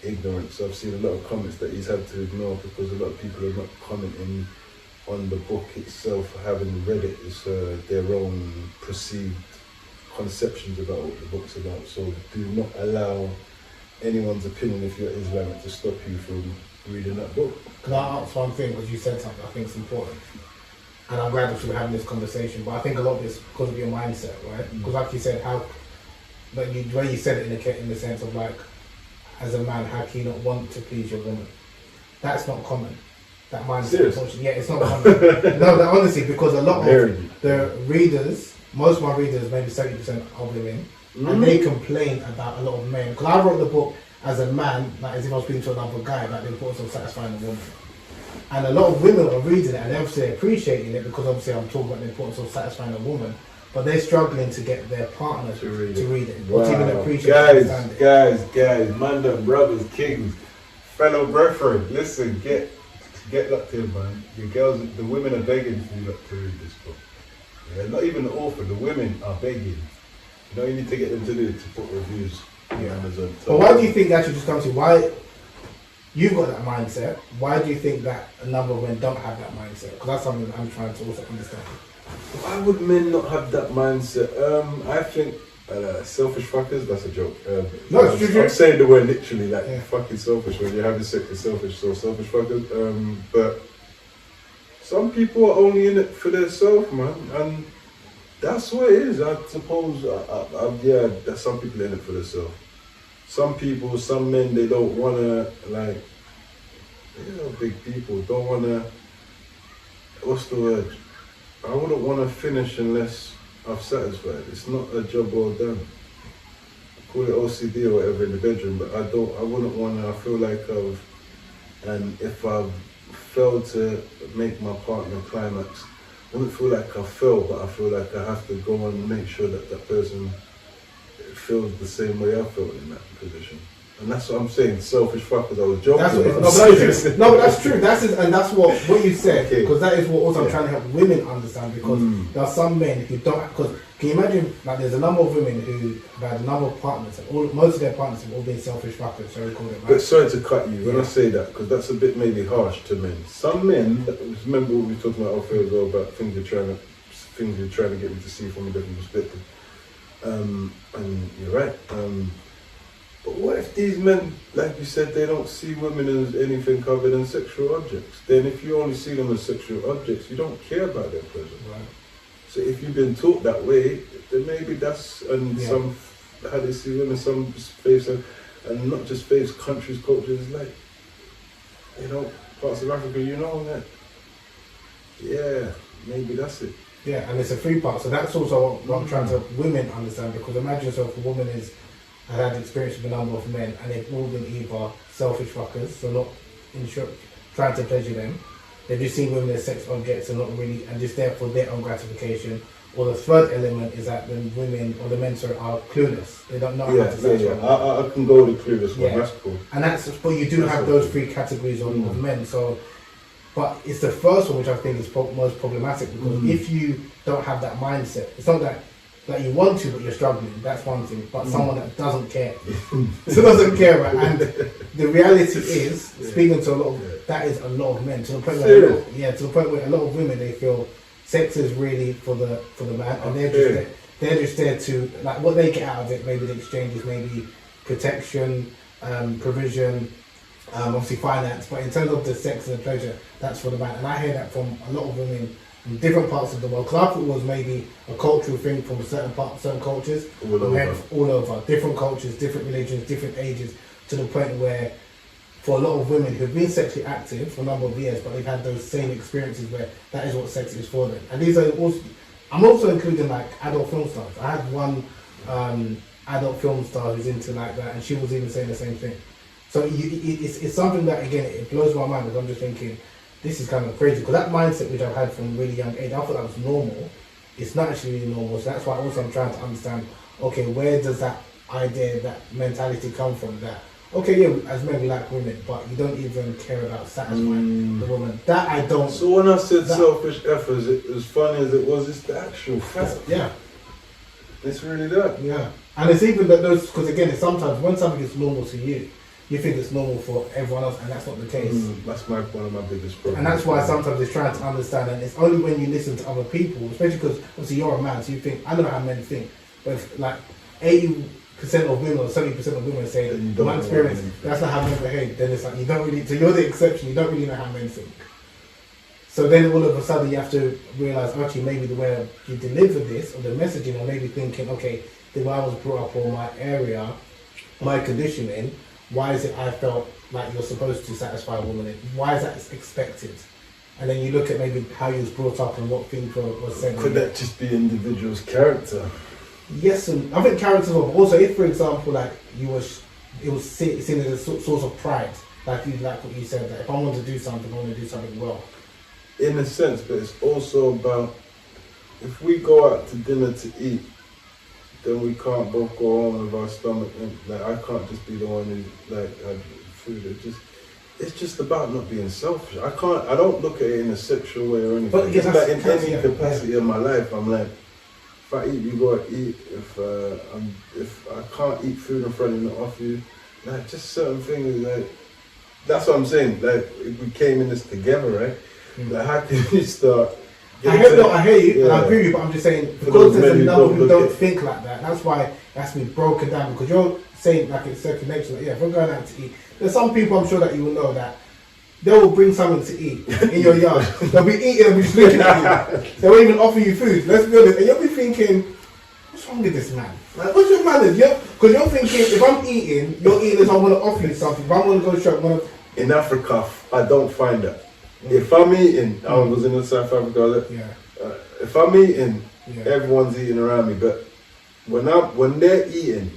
ignorance. I've seen a lot of comments that he's had to ignore because a lot of people are not commenting on the book itself, having read it. It's their own perceived conceptions about what the book's about. So do not allow anyone's opinion, if you're Islamic, to stop you from reading that book. Can I ask one thing, because you said something I think is important, and I'm glad that we're having this conversation, but I think a lot of it's because of your mindset, right? Because like you said, when you said it in the sense of like, as a man, how can you not want to please your woman? That's not common. That mindset. Yeah, it's not common. No, honestly, because a lot of the readers, most of my readers, maybe 70% are women, and they complain about a lot of men. Because I wrote the book as a man, like as if I was speaking to another guy, about the importance of satisfying a woman. And a lot of women are reading it and they're obviously appreciating it because obviously I'm talking about the importance of satisfying a woman, but they're struggling to get their partner to read it. Wow. Or to even appreciate it. Guys, man, brothers, kings, fellow brethren, listen, get locked in, man. Your girls, the women are begging for you to read this book. Yeah, not even the author, the women are begging. You know, you need to get them to put reviews on Amazon. But why do you think that should just come to why you've got that mindset? Why do you think that a number of men don't have that mindset? Because that's something that I'm trying to also understand. Why would men not have that mindset? I think selfish fuckers, that's a joke. No, it's true. I'm saying the word literally, like fucking selfish. When you're having sex, you're selfish, so selfish fuckers. But some people are only in it for themselves, man, and that's what it is. I suppose, there's some people in it for themselves. Some men, they don't want to, like, big people don't want to, what's the word? I wouldn't want to finish unless I've satisfied. It's not a job well done. Call it OCD or whatever in the bedroom, but I wouldn't want to, I feel like and if I've failed to make my partner climax, I wouldn't feel like I failed, but I feel like I have to go and make sure that that person feels the same way I felt in that position. And that's what I'm saying, selfish fuckers. I was joking. But that's true. And that's what you said, because that is what also I'm trying to help women understand. Because there are some men who don't. Because can you imagine? Like, there's a number of women who have had a number of partners, and most of their partners have all been selfish fuckers. So we call it. Right? But sorry to cut you when I say that, because that's a bit maybe harsh to men. Some men, remember what we were talking about off air as well, about things you're trying to get me to see from a different perspective. And you're right. But what if these men, like you said, they don't see women as anything other than sexual objects? Then if you only see them as sexual objects, you don't care about their pleasure. Right. So if you've been taught that way, then maybe that's, some, how they see women, some faiths, and not just faiths, countries, cultures, like, parts of Africa, that, maybe that's it. Yeah, and it's a three part. So that's also what I'm trying to help women understand, because imagine yourself, a woman has had experience with a number of men, and they've all been either selfish fuckers, so not trying to pleasure them. They've just seen women as sex objects and not really, and just there for their own gratification. Or the third element is that the women or the men are clueless. They don't know how to satisfy. I can go with the clueless one. That's cool. And but you do have those three categories of men. So, but it's the first one which I think is most problematic, because if you don't have that mindset, it's not that you want to, but you're struggling. That's one thing. But someone that doesn't care, right? And the reality is, speaking to a lot of, that is a lot of men, to the point where a lot of women, they feel sex is really for the man, and they're just there to, like, what they get out of it. Maybe the exchange is maybe protection, provision, obviously finance. But in terms of the sex and the pleasure, that's for the man. And I hear that from a lot of women in different parts of the world. Because I thought it was maybe a cultural thing from certain cultures, all over, different cultures, different religions, different ages, to the point where, for a lot of women who've been sexually active for a number of years, but they've had those same experiences where that is what sex is for them. And these are also, I'm also including like adult film stars. I had one adult film star who's into like that, and she was even saying the same thing. So it's something that, again, it blows my mind, because I'm just thinking, this is kind of crazy. Because that mindset which I've had from a really young age, I thought that was normal. It's not actually really normal. So that's why also I'm trying to understand, okay, where does that idea, that mentality come from? That, okay, as men we like women, but you don't even care about satisfying the woman. That I don't. So when I said selfish efforts, as funny as it was, it's the actual fact. Yeah. It's really that. Yeah. And it's even that those, because again, it's sometimes when something is normal to you, you think it's normal for everyone else, and that's not the case. That's one of my biggest problems. And that's why sometimes it's trying to understand, and it's only when you listen to other people, especially because obviously you're a man, so you think, I don't know how men think, but if like 80% of women or 70% of women say, my experience, that's not how men behave, then it's like, you don't really, so you're the exception, you don't really know how men think. So then all of a sudden you have to realise, actually, maybe the way you deliver this, or the messaging, or maybe thinking, okay, the way I was brought up, or my area, my conditioning, why is it I felt like you're supposed to satisfy a woman? Why is that expected? And then you look at maybe how you was brought up and what things were said. Could that just be individual's character? Yes, and I think characters are also, if for example, like it was seen as a source of pride, like what you said, that if I want to do something, I want to do something well. In a sense, but it's also about, if we go out to dinner to eat, then we can't both go home with our stomach, and like I can't just be the one who like had food. It's just about not being selfish. I don't look at it in a sexual way or anything. But it's like in any capacity of my life, I'm like, if I eat, you go and eat. If I can't eat food in front of you, not off you, like just certain things. Like that's what I'm saying. Like if we came in this together, right? Like how can you start? I hear you, and I agree with you, but I'm just saying, because there's a number who don't think like that, that's why it has to be broken down, because you're saying like it's second nature, like, if we're going out to eat, there's some people I'm sure that you will know that they will bring something to eat in your yard. They'll be eating and be just looking at you. They won't even offer you food, let's be honest, and you'll be thinking, what's wrong with this man? Like, what's your manners? Because you're thinking, if I'm eating, you're eating as I want to offer you something, if I want to go shop, In Africa, I don't find that. If I'm eating, I was in South Africa. If I'm eating, everyone's eating around me. But when they're eating,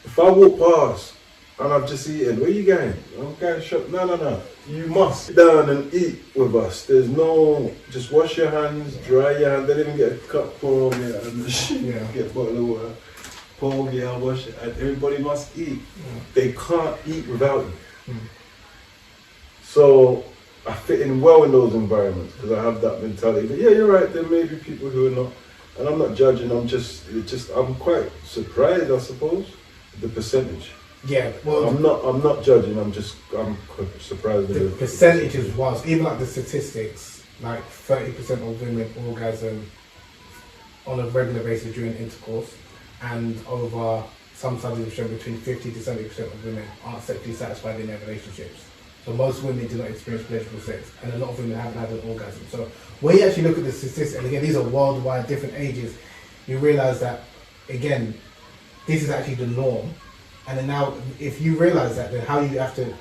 if I walk past and I've just eaten, where you going? I'm going to shop. No. You must sit down and eat with us. There's no, just wash your hands, dry your hands. They didn't even get a cup for me and get a bottle of water. Paul, yeah, I'll wash it. And everybody must eat. They can't eat without you. So I fit in well in those environments because I have that mentality. But yeah, you're right. There may be people who are not, and I'm not judging. I'm quite surprised, I suppose, the percentage. Yeah, well, I'm not judging. I'm surprised. The percentages was even like the statistics, like 30% of women orgasm on a regular basis during intercourse, and over some studies have shown between 50 to 70% of women aren't sexually satisfied in their relationships. So most women do not experience pleasurable sex, and a lot of women haven't had an orgasm. So when you actually look at the statistics, and again, these are worldwide, different ages, you realise that, again, this is actually the norm. And then now, if you realise that, then how you have to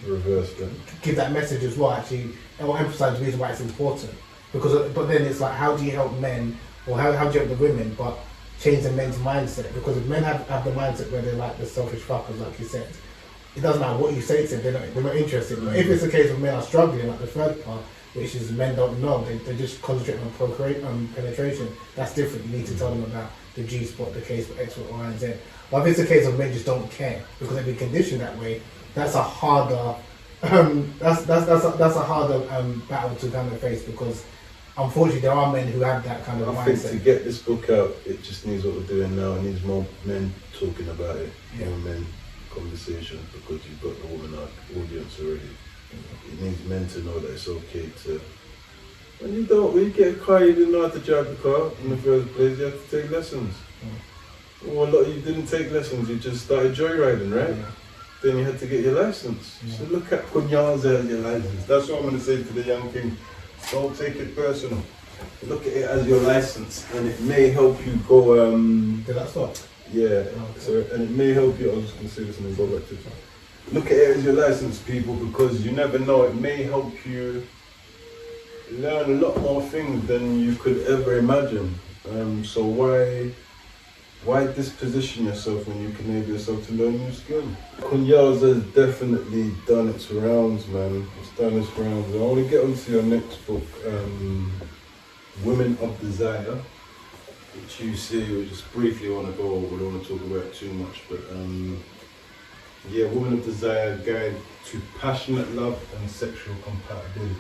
reverse that, give that message as well, actually, or emphasise the reason why it's important. But then it's like, how do you help men, or how do you help the women, but change the men's mindset? Because if men have the mindset where they're like the selfish fuckers, like you said, it doesn't matter what you say to them, they're not interested. But if it's a case of men are struggling, like the third part, which is men don't know, they just concentrate on penetration, that's different. You need to tell them about the G-spot, the K-spot, X-spot, Y, and Z. But if it's a case of men just don't care because they've been conditioned that way, that's a harder that's a harder battle to kind of face, because unfortunately there are men who have that kind of mindset. I think to get this book out, it just needs what we're doing now. It needs more men talking about it, more men conversation, because you've got the woman audience already. It needs men to know that it's okay to. When you get a car, you didn't know how to drive the car in the first place. You have to take lessons. Well, a lot of you didn't take lessons. You just started joyriding, right? Then you had to get your license. So look at Kunyaza as your license. That's what I'm going to say to the young king. Don't take it personal. Look at it as your license, and it may help you go. Did that stop? Yeah. So, and it may help you. I was just going to say this and then go back to it. Look at it as your license, people, because you never know. It may help you learn a lot more things than you could ever imagine. So why disposition yourself when you can enable yourself to learn new skills? Kunyaza has definitely done its rounds, man. It's done its rounds. I want to get onto your next book, Women of Desire, which you say you just briefly want to go over. We don't want to talk about it too much, but yeah, Women of Desire, Guide to Passionate Love and Sexual Compatibility,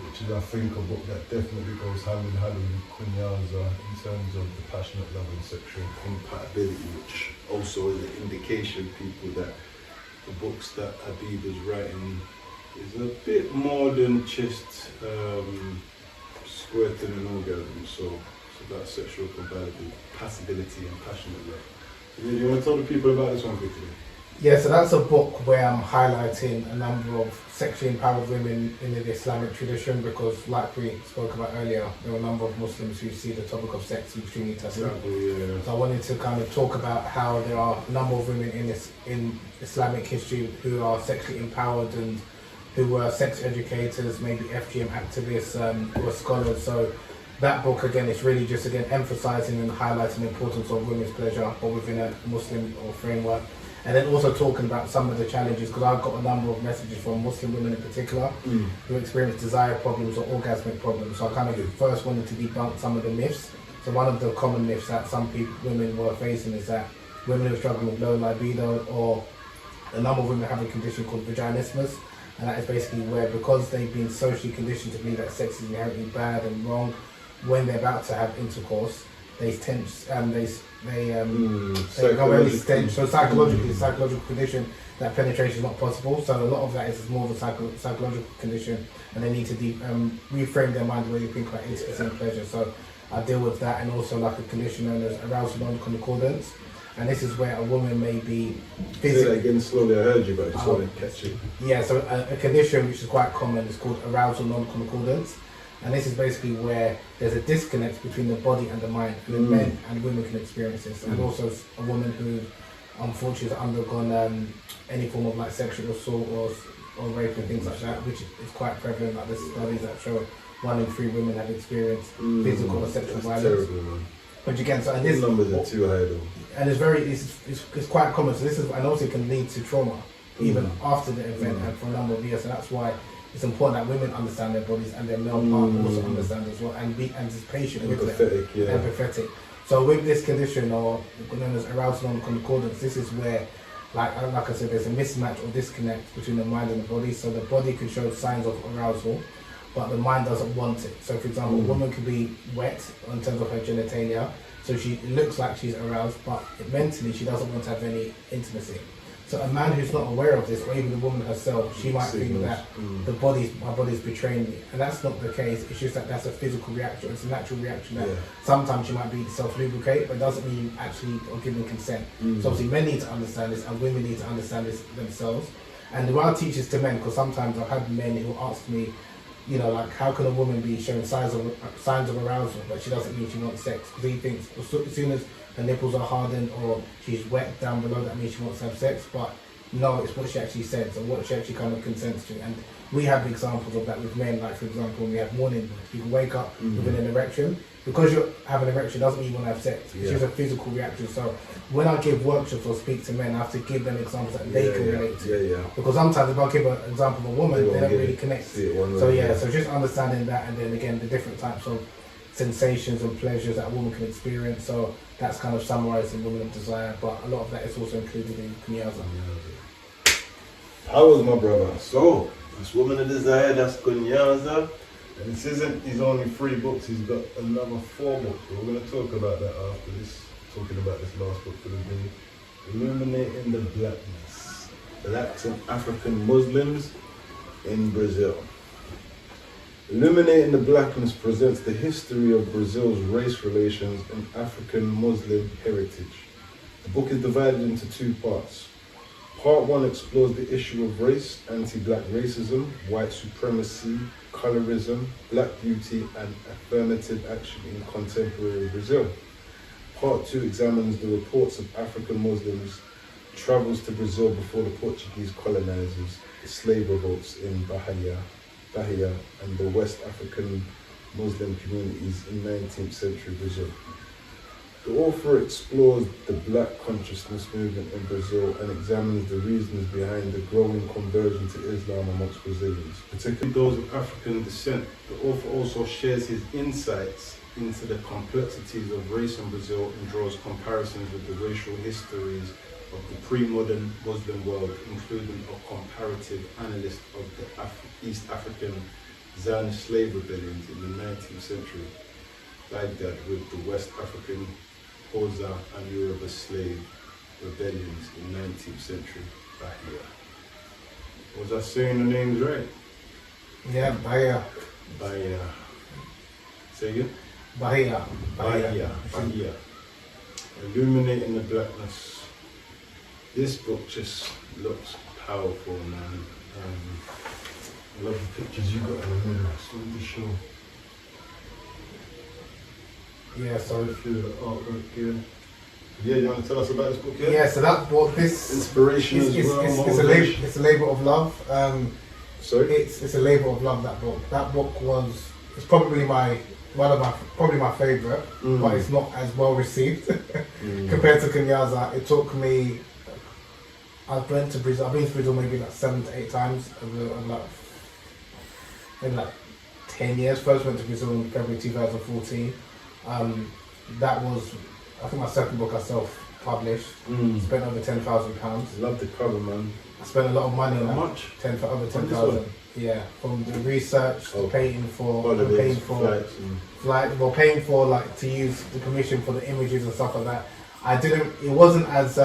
which is, I think, a book that definitely goes hand in hand with Kunyaza in terms of the passionate love and sexual compatibility, which also is an indication, people, that the books that Habeeb is writing is a bit more than just squirting and orgasm. So that's sexual compatibility and passionate love. So, do you want to tell the people about this one quickly? Yeah, so that's a book where I'm highlighting a number of sexually empowered women in the Islamic tradition, because like we spoke about earlier, there are a number of Muslims who see the topic of sex extremely taboo. So I wanted to kind of talk about how there are a number of women in Islamic history who are sexually empowered and who were sex educators, maybe FGM activists, or scholars. So that book, again, is really just, again, emphasizing and highlighting the importance of women's pleasure, but within a Muslim or framework. And then also talking about some of the challenges, because I've got a number of messages from Muslim women in particular who experience desire problems or orgasmic problems. So I kind of first wanted to debunk some of the myths. So one of the common myths that some women were facing is that women who struggle with low libido, or a number of women have a condition called vaginismus, and that is basically where, because they've been socially conditioned to believe that sex is inherently bad and wrong, when they're about to have intercourse, they tense, they go really tense. So psychological condition that penetration is not possible. So a lot of that is more of a psychological condition, and they need to reframe their mind the way they think about 80% pleasure. So I deal with that, and also like a condition known as arousal non-concordance. And this is where a woman may be physically... Say that again slowly, I heard you, but I just want to catch it. Yeah, so a condition which is quite common is called arousal non-concordance. And this is basically where there's a disconnect between the body and the mind. And men and women can experience this. And also a woman who unfortunately has undergone any form of like sexual assault or rape and things like that, which is quite prevalent. Like there's studies that show 1 in 3 women have experienced physical or sexual violence. Terrible, man. But again, so and this numbers are too high though. And it's quite common. So this is, and also it can lead to trauma even after the event and for a number of years. So that's why it's important that women understand their bodies and their male partner also understand as well, and be patient with them, empathetic. So with this condition, or known as arousal non-concordance, this is where, like I said, there's a mismatch or disconnect between the mind and the body. So the body can show signs of arousal, but the mind doesn't want it. So for example, a woman could be wet in terms of her genitalia, so she looks like she's aroused, but mentally she doesn't want to have any intimacy. So a man who's not aware of this, or even the woman herself, she might think that my body's betraying me, and that's not the case. It's just that that's a physical reaction. It's a natural reaction that sometimes you might be self-lubricate, but it doesn't mean you actually are giving consent. So obviously men need to understand this, and women need to understand this themselves. And the way I teach this to men, because sometimes I've had men who ask me, you know, like, how can a woman be showing signs of arousal, but she doesn't mean she wants sex? Because he thinks as soon as her nipples are hardened or she's wet down below, that means she wants to have sex. But no, it's what she actually says and what she actually kind of consents to. And we have examples of that with men. Like, for example, when we have morning, you can wake up with an erection. Because you have an erection doesn't mean you want to have sex. It's just a physical reaction. So when I give workshops or speak to men, I have to give them examples that they can relate to. Because sometimes if I give an example of a woman, they don't really connect. So just understanding that, and then again the different types of sensations and pleasures that a woman can experience. So that's kind of summarising Woman of Desire, but a lot of that is also included in Kunyaza. How was my brother? So this Woman of Desire, that's Kunyaza. And this isn't his only 3 books, he's got another 4 books. But we're going to talk about that after this, talking about this last book for the day. Illuminating the Blackness. Blacks and African Muslims in Brazil. Illuminating the Blackness presents the history of Brazil's race relations and African Muslim heritage. The book is divided into 2 parts. Part 1 explores the issue of race, anti-black racism, white supremacy, colorism, black beauty, and affirmative action in contemporary Brazil. Part 2 examines the reports of African Muslims' travels to Brazil before the Portuguese colonizers, the slave revolts in Bahia, and the West African Muslim communities in 19th century Brazil. The author explores the black consciousness movement in Brazil and examines the reasons behind the growing conversion to Islam amongst Brazilians, particularly those of African descent. The author also shares his insights into the complexities of race in Brazil and draws comparisons with the racial histories of the pre-modern Muslim world, including a comparative analysis of the East African Zionist slave rebellions in the 19th century, Baghdad with the West African Xhosa and Yoruba slave rebellions in 19th century Bahia. Was I saying the names right? Yeah, Bahia. Bahia. Say again? Bahia. Illuminating the Blackness. This book just looks powerful, man. I love the pictures you got in the middle. It's really show. Yeah, so through the artwork here. Yeah, you want to tell us about this book? Yeah, so that book, this inspiration it's a labor of love. Sorry, it's a labor of love. That book. That book it's probably my favorite, but it's not as well received compared to Kunyaza. It took me. I've been to Brazil maybe like 7 to 8 times over like 10 years. First went to Brazil in February 2014. That was, I think, my second book I self-published. Spent over £10,000. Love the cover, man. I spent a lot of money on that. How much? Over 10,000. Yeah, from the research, paying for like to use the permission for the images and stuff like that. It wasn't as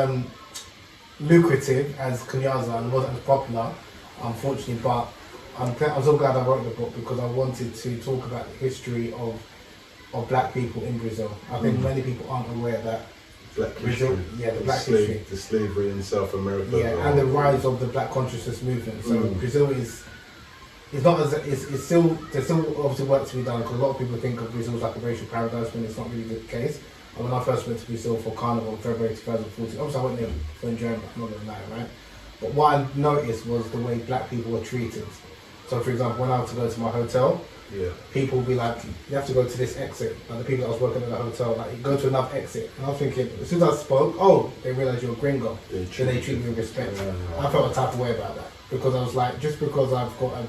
lucrative as Kunyaza and wasn't as popular, unfortunately. But I'm so glad I wrote the book because I wanted to talk about the history of black people in Brazil. I think many people aren't aware that black Brazil, history, the black history, the slavery in South America, and the rise of the black consciousness movement. So Brazil is not as it's still there's still obviously work to be done because a lot of people think of Brazil as like a racial paradise when it's not really the case. And when I first went to Brazil for Carnival in February 2014, obviously I went there for enjoyment, I'm not gonna lie, right? But what I noticed was the way black people were treated. So for example, when I was to go to my hotel, people would be like, you have to go to this exit. Like the people that I was working at the hotel, like you go to another exit. And I was thinking, as soon as I spoke, they realised you're a gringo. Then they treat me with respect. I felt a type of way about that. Because I was like, just because I've got an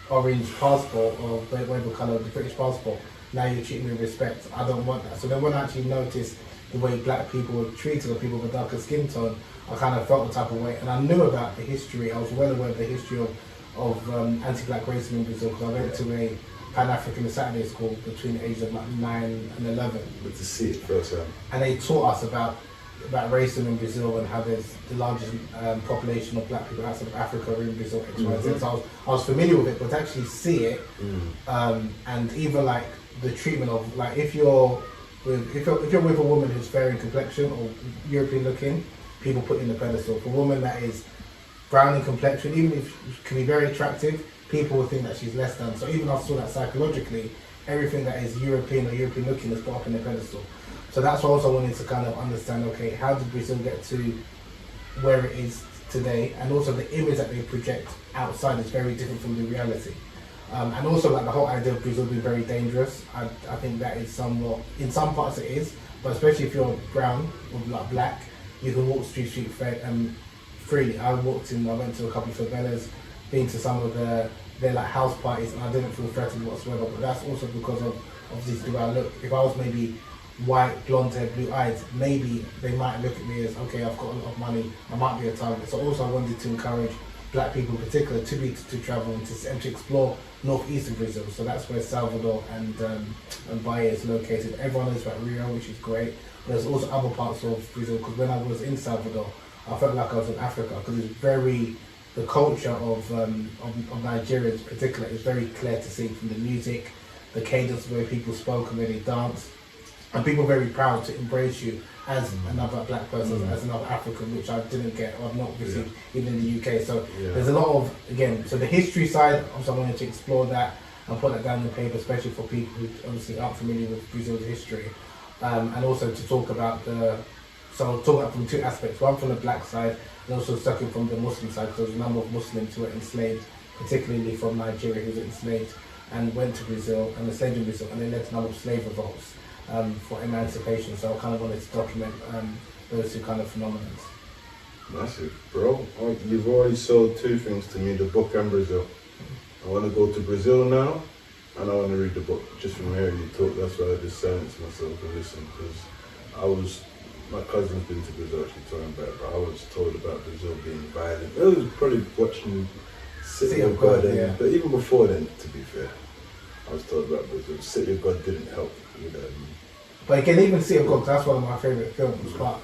orange passport or whatever colour, the British passport, now you're treating me with respect. I don't want that. So then when I actually noticed the way black people were treated, or people with a darker skin tone, I kind of felt the type of way. And I knew about the history. I was well aware of the history of anti-black racism in Brazil, because I went to a Pan-African Saturday school between the ages of like 9 and 11. But to see it firsthand. And they taught us about racism in Brazil and how there's the largest population of black people outside of Africa in Brazil, X, Y, Z. So I was familiar with it, but to actually see it, and even like the treatment of like if you're with a woman who's fair in complexion or European looking, people put in the pedestal. For a woman that is brown in complexion, even if she can be very attractive, people will think that she's less than. So even I saw that psychologically, everything that is European or European looking is put up in the pedestal. So that's why I also wanted to kind of understand, okay, how did Brazil get to where it is today? And also the image that they project outside is very different from the reality. And also like the whole idea of Brazil being very dangerous, I think that is somewhat, in some parts it is, but especially if you're brown or like black, you can walk street freely. I went to a couple of favelas, been to some of their like house parties, and I didn't feel threatened whatsoever. But that's also because of obviously the way I look. If I was maybe white, blonde hair, blue eyes, maybe they might look at me as, okay, I've got a lot of money, I might be a target. So also I wanted to encourage black people in particular to travel and to explore northeastern Brazil. So that's where Salvador and Bahia is located. Everyone knows about Rio, which is great. But there's also other parts of Brazil, because when I was in Salvador, I felt like I was in Africa, because it's very, the culture of Nigeria in particular is very clear to see from the music, the cadence, the way people spoke and the way they danced. And people are very proud to embrace you as another black person, as another African, which I didn't get or I've not received even in the UK. So there's a lot of, again, so the history side, also I wanted to explore that and put that down on paper, especially for people who obviously aren't familiar with Brazil's history. And also to talk about so I'll talk about from two aspects, one from the black side and also second from the Muslim side, because there's a number of Muslims who were enslaved, particularly from Nigeria, who was enslaved and went to Brazil and enslaved in Brazil, and they led to a number of slave revolts. For emancipation, so I kind of wanted to document those two kind of phenomena. Massive, bro. You've already sold two things to me, the book and Brazil. I want to go to Brazil now, and I want to read the book. Just from hearing you talk, that's why I just silenced myself and listened, because my cousin's been to Brazil, actually talking about it, but I was told about Brazil being violent. I was probably watching City of God, but even before then, to be fair, I was told about Brazil. City of God didn't help with But again, even City of God, that's one of my favourite films. But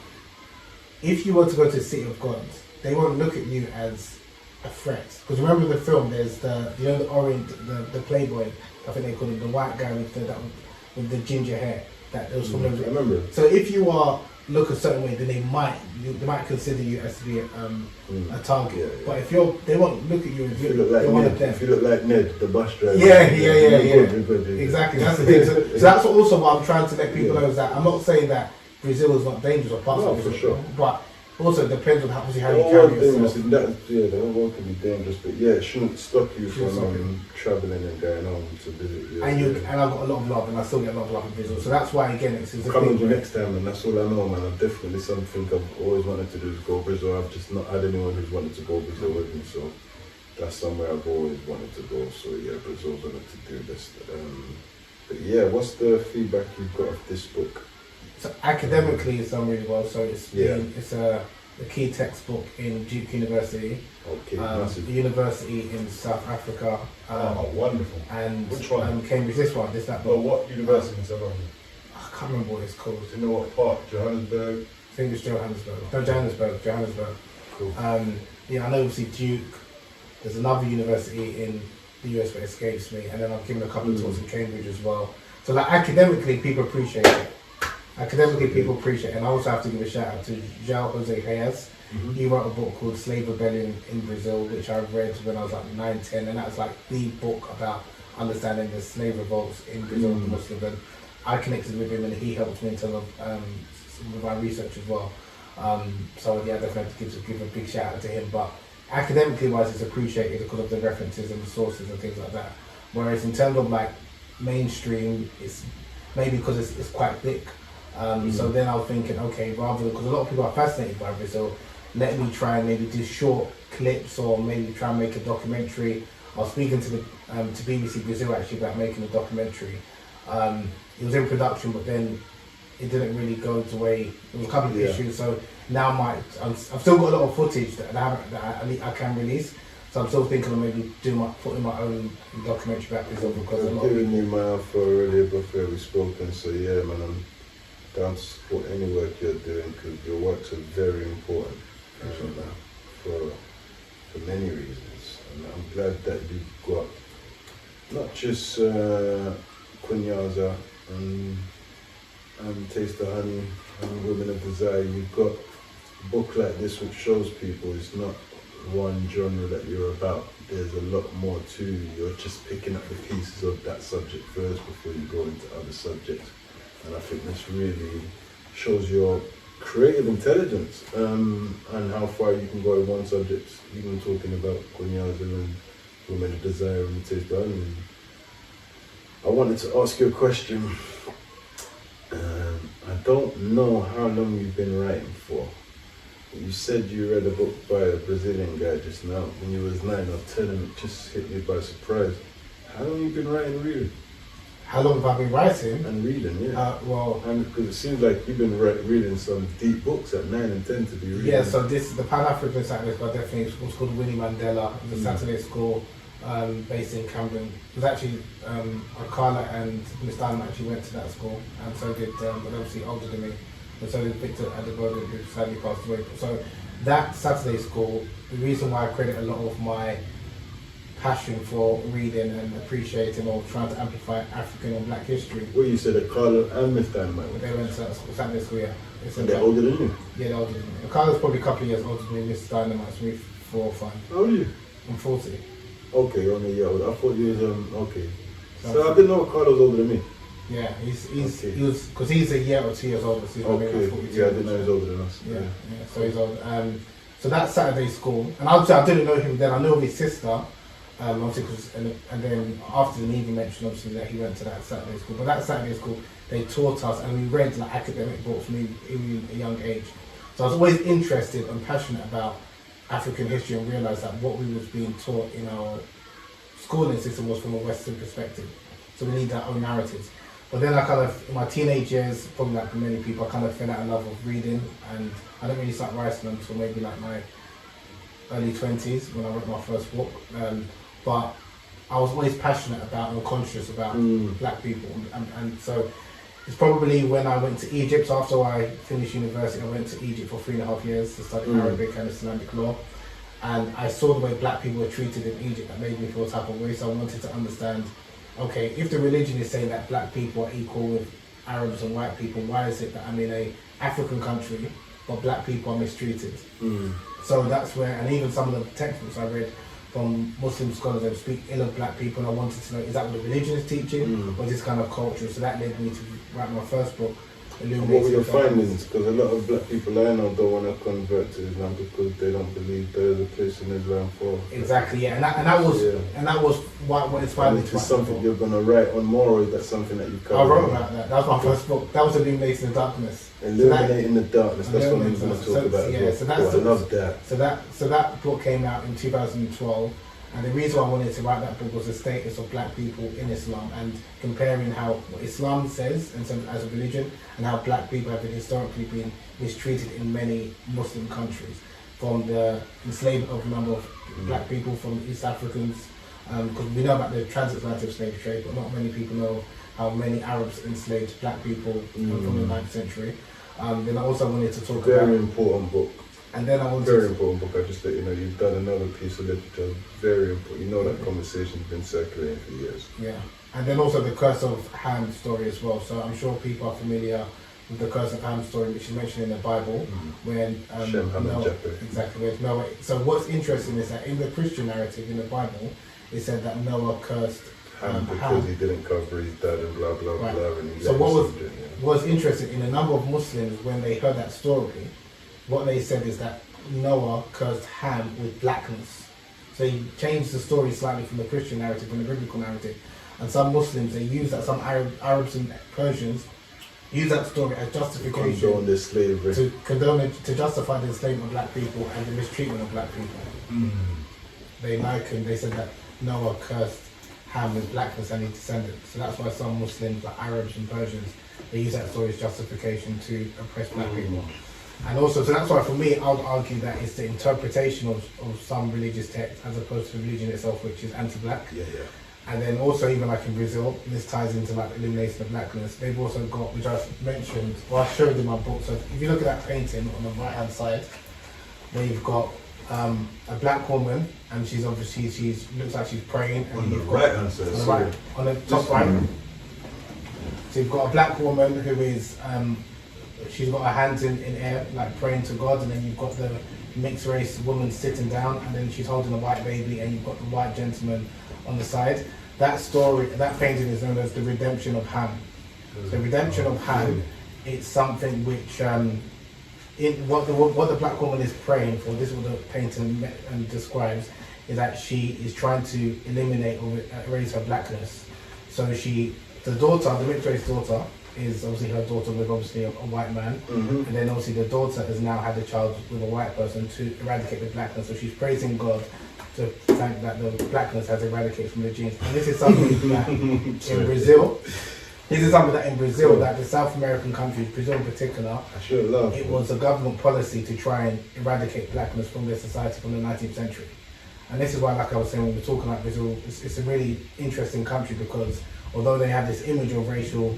if you were to go to City of God, they won't look at you as a threat. Because remember the film, there's the orange, the playboy, I think they call him, the white guy with the ginger hair. That was from I remember. So if you look a certain way, then they might consider you as to be a target. Yeah. But if they won't look at you as you look like Ned. If you look like Ned, the bus driver. Yeah. Exactly, that's the thing. So that's also what I'm trying to let people know, is that I'm not saying that Brazil is not dangerous or parts of Brazil, for sure. But also it depends on how you carry yourself. The whole world can be dangerous, but it shouldn't stop you from travelling and going on to visit. And I've got a lot of love, and I still get a lot of love in Brazil. So that's why, again, it's a come with you next time, and that's all I know, man. I'm definitely something I've always wanted to do is go Brazil. I've just not had anyone who's wanted to go Brazil with me, so that's somewhere I've always wanted to go. So yeah, Brazil's on it to do this. But yeah, what's the feedback you've got of this book? So academically, it's done really well. So it's a key textbook in Duke University. Okay, a university in South Africa. Wonderful. And which one? Cambridge. That book. Well, what university in South Africa? I can't remember what it's called. Do you know what part? Johannesburg? I think it's Johannesburg. No, Johannesburg. Cool. I know obviously Duke. There's another university in the US that escapes me, and then I've given a couple of talks in Cambridge as well. So like academically, people appreciate it. People appreciate it. And I also have to give a shout out to João José Reyes. He wrote a book called Slave Rebellion in Brazil, which I read when I was like 9, 10, and that was like the book about understanding the slave revolts in Brazil and the Muslim. And I connected with him, and he helped me in terms of some of my research as well. So yeah, I definitely have to give a big shout out to him. But academically wise, it's appreciated because of the references and the sources and things like that. Whereas in terms of like mainstream, it's maybe because it's quite thick. So then I was thinking, okay, rather because a lot of people are fascinated by Brazil, let me try and maybe do short clips or maybe try and make a documentary. I was speaking to BBC Brazil actually about making a documentary It was in production, but then it didn't really go the way. There was a couple of issues, so now I've still got a lot of footage that I can release. So I'm still thinking of maybe putting my own documentary back this over because I've given you my offer already before we've spoken. So yeah, man, I'm down to support any work you're doing because your works are very important for many reasons. And I'm glad that you've got not just Kunyaza and Taste the Honey and Women of Desire. You've got a book like this which shows people it's not one genre that you're about. There's a lot more to you. You're just picking up the pieces of that subject first before you go into other subjects. And I think this really shows your creative intelligence and how far you can go in one subject, even talking about Kunyaza and Women of Desire and Taste the Honey. I wanted to ask you a question. I don't know how long you've been writing for. You said you read a book by a Brazilian guy just now when you was 9 or 10 and it just hit me by surprise. How long have you been writing and reading? How long have I been writing? And reading, yeah. And because it seems like you've been reading some deep books at 9 and 10 to be reading. Yeah, so the Pan-African Saturday School, definitely it was called Winnie Mandela. It was a Saturday school based in Camden. It was actually, Carla and Miss Diamond actually went to that school, and so did, but obviously older than me. And so did Victor Adebayo, who sadly passed away. So that Saturday school, the reason why I credit a lot of my passion for reading and appreciating or trying to amplify African and Black history. Well, you said that Carla and Miss Diamond. They went to Saturday school, yeah. And they're older than you? Yeah, they're older than me. Carla's probably a couple of years older than me. Miss Dynamite's maybe 4 or 5. How old are you? I'm 40. Okay, only a year old. I thought you was okay. So I didn't know Carla was older than me. Yeah, he was because he's a year or 2 years older. So he's okay, yeah, I didn't know he was older than us. Yeah, so he's old. So that's Saturday school, and obviously I didn't know him then. I knew of his sister, obviously, and then after the Navy mentioned obviously that he went to that Saturday school. But that Saturday school, they taught us, and we read like academic books from a young age. So I was always interested and passionate about African history, and realised that what we was being taught in our schooling system was from a Western perspective. So we need our own narratives. But then I kind of, in my teenage years, probably like many people, I kind of fell out of love of reading, and I didn't really start writing until maybe like my early 20s when I wrote my first book. But I was always passionate about and conscious about Black people, and so it's probably when I went to Egypt. So after I finished university, I went to Egypt for 3.5 years to study Arabic and Islamic law. And I saw the way Black people were treated in Egypt that made me feel a type of way. So I wanted to understand, okay, if the religion is saying that Black people are equal with Arabs and white people, why is it that I'm in an African country but Black people are mistreated? So that's where, and even some of the textbooks I read from Muslim scholars that speak ill of Black people, and I wanted to know, is that what the religion is teaching or is this kind of culture? So that led me to write my first book, Illuminating. What were your findings? Because a lot of Black people I know don't want to convert to Islam because they don't believe there's a place in Islam for. Exactly, yeah, and that was what inspired me to write. Is something you're gonna write on more, or is that something that you covered? I wrote about that. That was my first book. That was Illuminating the Darkness. Illuminating the Darkness. That's what we're going to talk about. Yeah, so that's I love that. So that book came out in 2012. And the reason why I wanted to write that book was the status of Black people in Islam, and comparing how what Islam says and as a religion, and how Black people have historically been mistreated in many Muslim countries, from the enslavement of a number of Black people from East Africans, because we know about the transatlantic slave trade, but not many people know how many Arabs enslaved Black people from the 9th century. Then I also wanted to talk about... Very important book. And then I wanted Very important book. I just let you know you've done another piece of literature. Very important. You know that conversation's been circulating for years. Yeah. And then also the Curse of Ham story as well. So I'm sure people are familiar with the Curse of Ham story, which is mentioned in the Bible, when Shem, Ham, and Japheth. Exactly. With Noah. So what's interesting is that in the Christian narrative in the Bible, it said that Noah cursed Ham because he didn't cover his dad and blah blah blah. And he so what was interesting in a number of Muslims when they heard that story, what they said is that Noah cursed Ham with blackness. So he changed the story slightly from the Christian narrative, from the biblical narrative. And some Muslims, they use that, some Arabs and Persians use that story as justification to condone it, to justify the enslavement of Black people and the mistreatment of Black people. They said that Noah cursed Ham is blackness and his descendants. So that's why some Muslims, like Arabs and Persians, they use that story as justification to oppress black people. And also, so that's why for me, I would argue that it's the interpretation of some religious text as opposed to religion itself, which is anti-black. Yeah. And then also even like in Brazil, this ties into like Illuminating the Blackness. They've also got, which I've mentioned, or I showed in my book. So if you look at that painting on the right hand side, where you've got a black woman, and she's obviously looks like she's praying. And on the right hand side, on the top right. So you've got a black woman who is she's got her hands in air, like praying to God, and then you've got the mixed race woman sitting down, and then she's holding a white baby, and you've got the white gentleman on the side. That story, that painting is known as the Redemption of Ham. The Redemption of Ham, it's something which, what the black woman is praying for, this is what the painting describes, is that she is trying to eliminate or erase her blackness. So the daughter, the mixed race daughter, is obviously her daughter with obviously a white man, and then obviously the daughter has now had a child with a white person to eradicate the blackness. So she's praising God to thank that the blackness has eradicated from the genes. And this is something that in Brazil, that the South American countries, Brazil in particular, it was a government policy to try and eradicate blackness from their society from the 19th century. And this is why, like I was saying, when we're talking about Brazil, it's a really interesting country because although they have this image of racial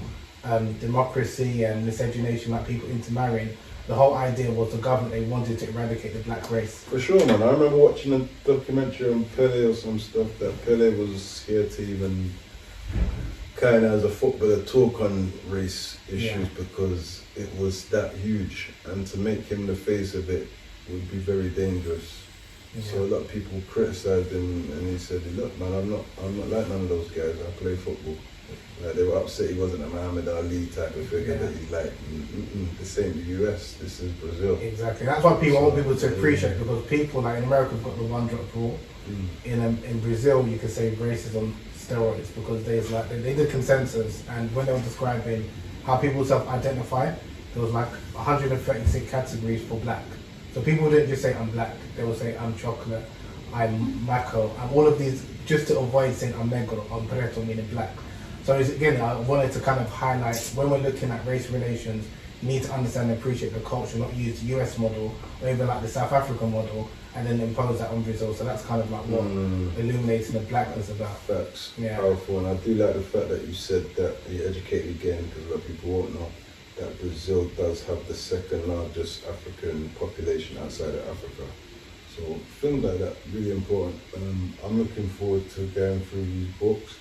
democracy and miscegenation, like people intermarrying, the whole idea was the government, they wanted to eradicate the black race. For sure, man. I remember watching a documentary on Pele or some stuff that Pele was scared to even kind of as a footballer talk on race issues because it was that huge, and to make him the face of it would be very dangerous. So a lot of people criticised him, and he said, "Look, man, I'm not like none of those guys. I play football." Like they were upset he wasn't a Muhammad Ali type of figure. That he's like, this ain't the US, this is Brazil. Exactly. That's why I want people to appreciate, because people like in America have got the one drop rule. In Brazil, you could say racism steroids, because they did consensus, and when they were describing how people self-identify, there was like 136 categories for black. So people didn't just say I'm black, they would say I'm chocolate, I'm maco, I'm all of these, just to avoid saying I'm negro, I'm preto, meaning black. So again, I wanted to kind of highlight, when we're looking at race relations, you need to understand and appreciate the culture, not use the US model, or even like the South African model, and then impose that on Brazil. So that's kind of like what Illuminating the Blackness is about. Facts, powerful. And I do like the fact that you said that you educated again, because a lot of people won't know that Brazil does have the second largest African population outside of Africa. So things like that, really important. I'm looking forward to going through these books.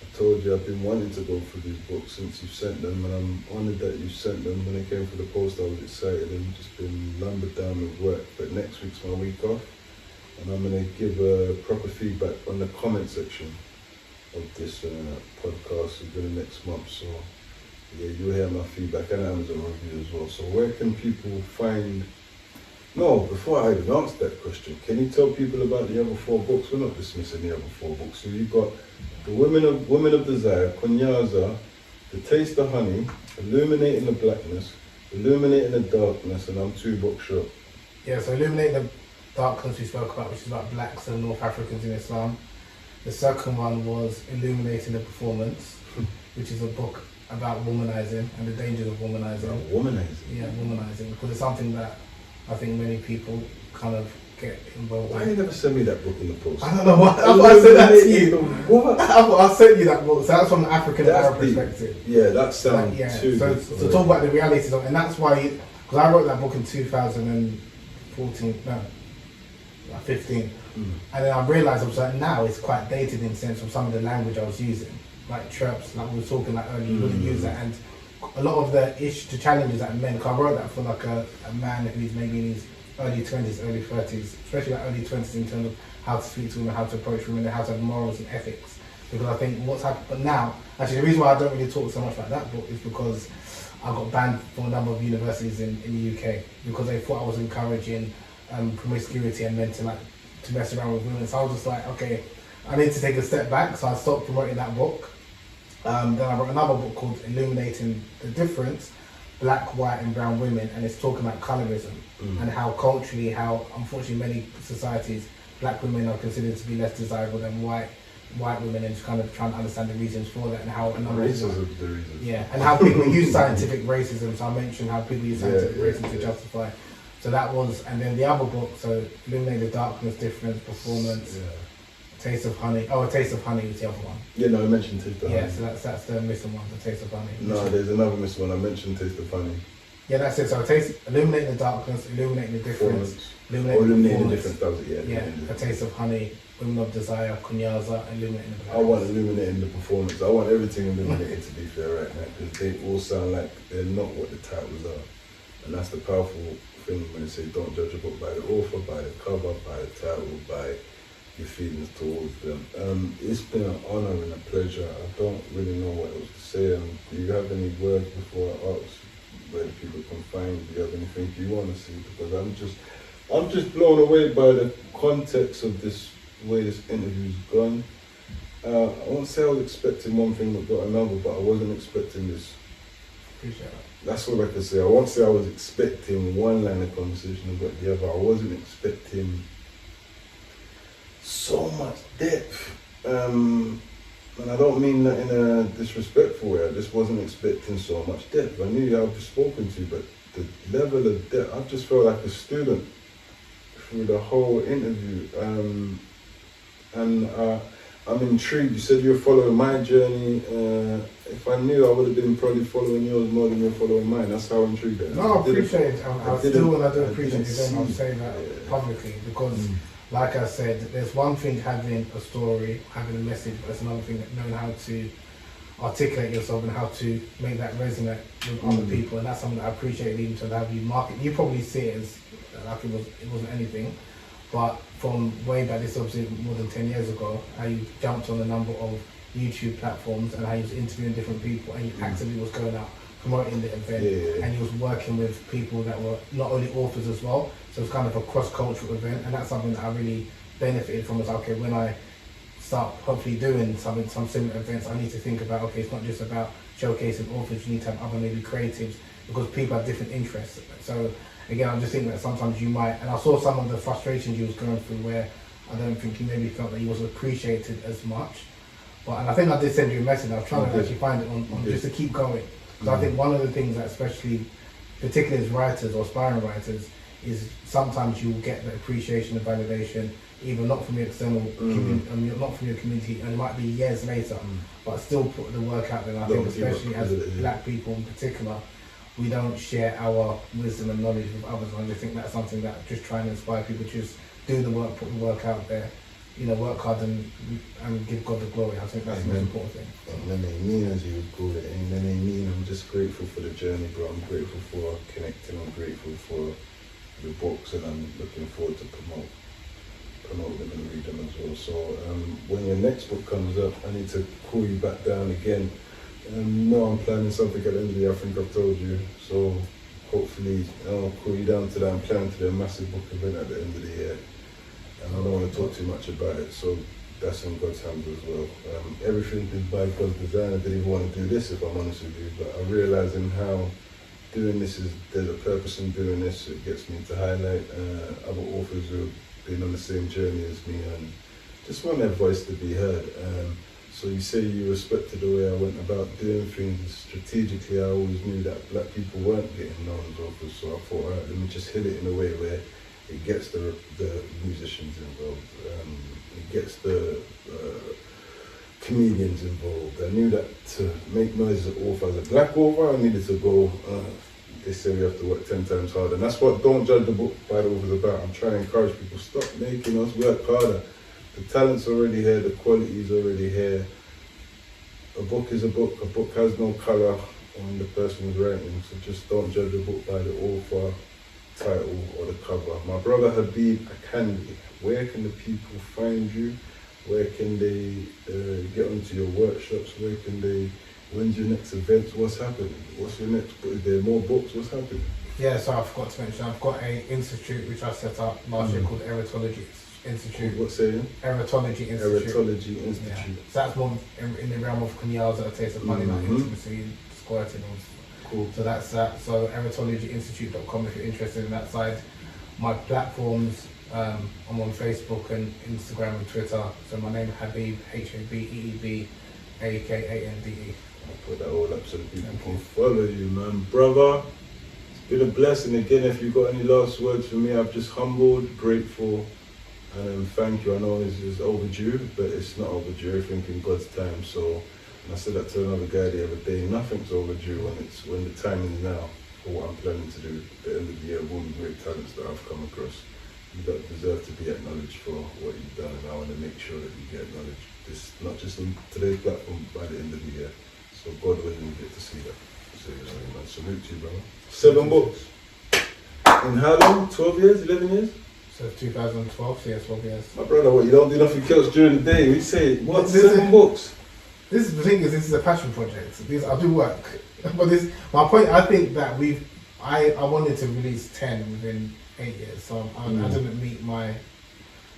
I told you I've been wanting to go through these books since you've sent them, and I'm honoured that you sent them. When they came for the post, I was excited and just been lumbered down with work. But next week's my week off, and I'm going to give proper feedback on the comment section of this podcast within the next month. So yeah, you'll hear my feedback and Amazon review as well. So where can people find... No, before I even ask that question, can you tell people about the other 4 books? We're not dismissing the other 4 books. So you've got The Women of Desire, Kunyaza, The Taste of Honey, Illuminating the Blackness, Illuminating the Darkness, and I'm 2 books short. Yeah, so Illuminating the Darkness we spoke about, which is about blacks and North Africans in Islam. The second one was Illuminating the Performance, which is a book about womanizing and the dangers of womanizing. Womanizing? Yeah, womanizing, because it's something that I think many people kind of get involved Why you never send me that book in the post? I don't know why. I said that to you. What? I sent you that book. So that's from the African and Arab perspective. Yeah, that sounds too good. So talk about the realities of, and that's why, because I wrote that book in 2014, no, like 15, and then I realised I was like, now it's quite dated in the sense of some of the language I was using, like chirps, like we were talking like earlier, you wouldn't use that, and a lot of the challenges that men, because I wrote that for like a man who's maybe in his early 20s, early 30s, especially like early 20s in terms of how to speak to women, how to approach women, and how to have morals and ethics. Because I think what's happened, but now, actually the reason why I don't really talk so much about that book is because I got banned from a number of universities in the UK because they thought I was encouraging promiscuity and men to mess around with women. So I was just like, okay, I need to take a step back, so I stopped promoting that book. Then I wrote another book called Illuminating the Difference, Black, White and Brown Women, and it's talking about colorism and how culturally, how unfortunately many societies, black women are considered to be less desirable than white white women and just kind of trying to understand the reasons for that and how Racism, the reasons. Yeah, and how people use scientific racism. So I mentioned how people use scientific racism to justify. So that was, and then the other book, so Illuminating the Darkness, Difference, Performance, Taste of Honey. Oh, A Taste of Honey was the other one. Yeah, no, I mentioned Taste of Honey. Yeah, so that's the missing one, The Taste of Honey. No, there's another missing one. I mentioned Taste of Honey. Yeah, that's it. So Illuminating the Darkness, Illuminating the Difference, Illuminating the Difference, that was it, yeah. A Taste of Honey, Women of Desire, Kunyaza, Illuminating the Blackness. I want Illuminating the Performance. I want everything illuminated, to be fair, right now, because they all sound like they're not what the titles are. And that's the powerful thing when they say don't judge a book by the author, by the cover, by the title, by your feelings towards them. It's been an honor and a pleasure. I don't really know what else to say. Do you have any words before I ask where people can find you? Do you have anything you want to see? Because I'm just blown away by the context of this way this interview's gone. I won't say I was expecting one thing but got another, but I wasn't expecting this. Appreciate that. That's all I can say. I won't say I was expecting one line of conversation about the other. I wasn't expecting so much depth. And I don't mean that in a disrespectful way. I just wasn't expecting so much depth. I knew I've spoken to, but the level of depth, I just felt like a student through the whole interview. And I'm intrigued. You said you were following my journey. If I knew, I would have been probably following yours more than you're following mine. That's how intrigued I am. No, I appreciate it. I do appreciate it. Then I'm saying that publicly because, like I said, there's one thing having a story, having a message, but it's another thing knowing how to articulate yourself and how to make that resonate with other people. And that's something that I appreciate even to have you market. You probably see it as like it wasn't anything. But from way back, this obviously more than 10 years ago, how you jumped on a number of YouTube platforms and how you was interviewing different people and you actively was going out promoting the event and you was working with people that were not only authors as well. So it's kind of a cross-cultural event, and that's something that I really benefited from. Was okay, when I start hopefully doing some similar events, I need to think about, okay, it's not just about showcasing authors, you need to have other maybe creatives because people have different interests. So again, I'm just thinking that sometimes you might, and I saw some of the frustrations you was going through where I don't think you maybe felt that you wasn't appreciated as much. But, and I think I did send you a message, I was trying to actually find it on just to keep going. Because I think one of the things that especially, particularly as writers or aspiring writers, is sometimes you'll get the appreciation and validation, even not from your external community, not from your community, and it might be years later, but still put the work out there. And I think especially as black people in particular, we don't share our wisdom and knowledge with others. And I just think that's something that just trying to inspire people to just do the work, put the work out there, work hard and give God the glory. I think that's the most important thing. That ain't me, as you would call it. And that ain't me. I'm just grateful for the journey, bro. I'm grateful for connecting. I'm grateful for the books, and I'm looking forward to promote them and read them as well. So when your next book comes up, I need to call you back down again. No, I'm planning something at the end of the year. I think I've told you. So hopefully I'll call you down to that. I'm planning to do a massive book event at the end of the year. And I don't want to talk too much about it, so that's in God's hands as well. Everything is by God's design. I didn't even want to do this, if I'm honest with you, but I'm realising how doing this there's a purpose in doing this. It gets me to highlight other authors who have been on the same journey as me and just want their voice to be heard. So you say you respected the way I went about doing things strategically. I always knew that black people weren't getting known as authors, so I thought, alright, let me just hit it in a way where it gets the musicians involved, it gets the comedians involved. I knew that to make noise as an author, as a black author, I needed to go, they say we have to work 10 times harder. And that's what Don't Judge the Book by the Author's about. I'm trying to encourage people, stop making us work harder. The talent's already here, the quality's already here. A book is a book has no colour on the person who's writing, so just don't judge a book by the author, title or the cover. My brother Habeeb Akande, where can the people find you? Where can they get onto your workshops? When's your next event? What's happening? What's your next book? Is there more books? What's happening? Yeah, so I forgot to mention, I've got an institute which I set up last year called Eritology Institute. What's saying? Eritology Institute. Eritology Institute. Yeah. So that's more in the realm of Kunyaza, A Taste of Honey, like intimacy, squirting. Cool. So that's that. So eritologyinstitute.com if you're interested in that side. My platforms, I'm on Facebook and Instagram and Twitter. So my name is Habeeb, Habeeb, Akande. I'll put that all up so that people can follow you, man. Brother, it's been a blessing again. If you've got any last words for me, I'm just humbled, grateful, and thank you. I know it's overdue, but it's not overdue. Everything in God's time. So, and I said that to another guy the other day, nothing's overdue when the time is now for what I'm planning to do. At the end of the year, all the great talents that I've come across. You don't deserve to be acknowledged for what you've done, and I want to make sure that you get acknowledged. This not just on today's platform, by the end of the year. So God willing, you get to see that. So man, salute to you, brother. 7 books. In how long? 12 years? 11 years? So 2012, so yeah, 12 years. My brother, what, you don't do nothing else during the day? We say, what, 7 books? This is the thing this is a passion project. I do work. But my point, I think that I wanted to release 10 within 8 years, so I didn't meet my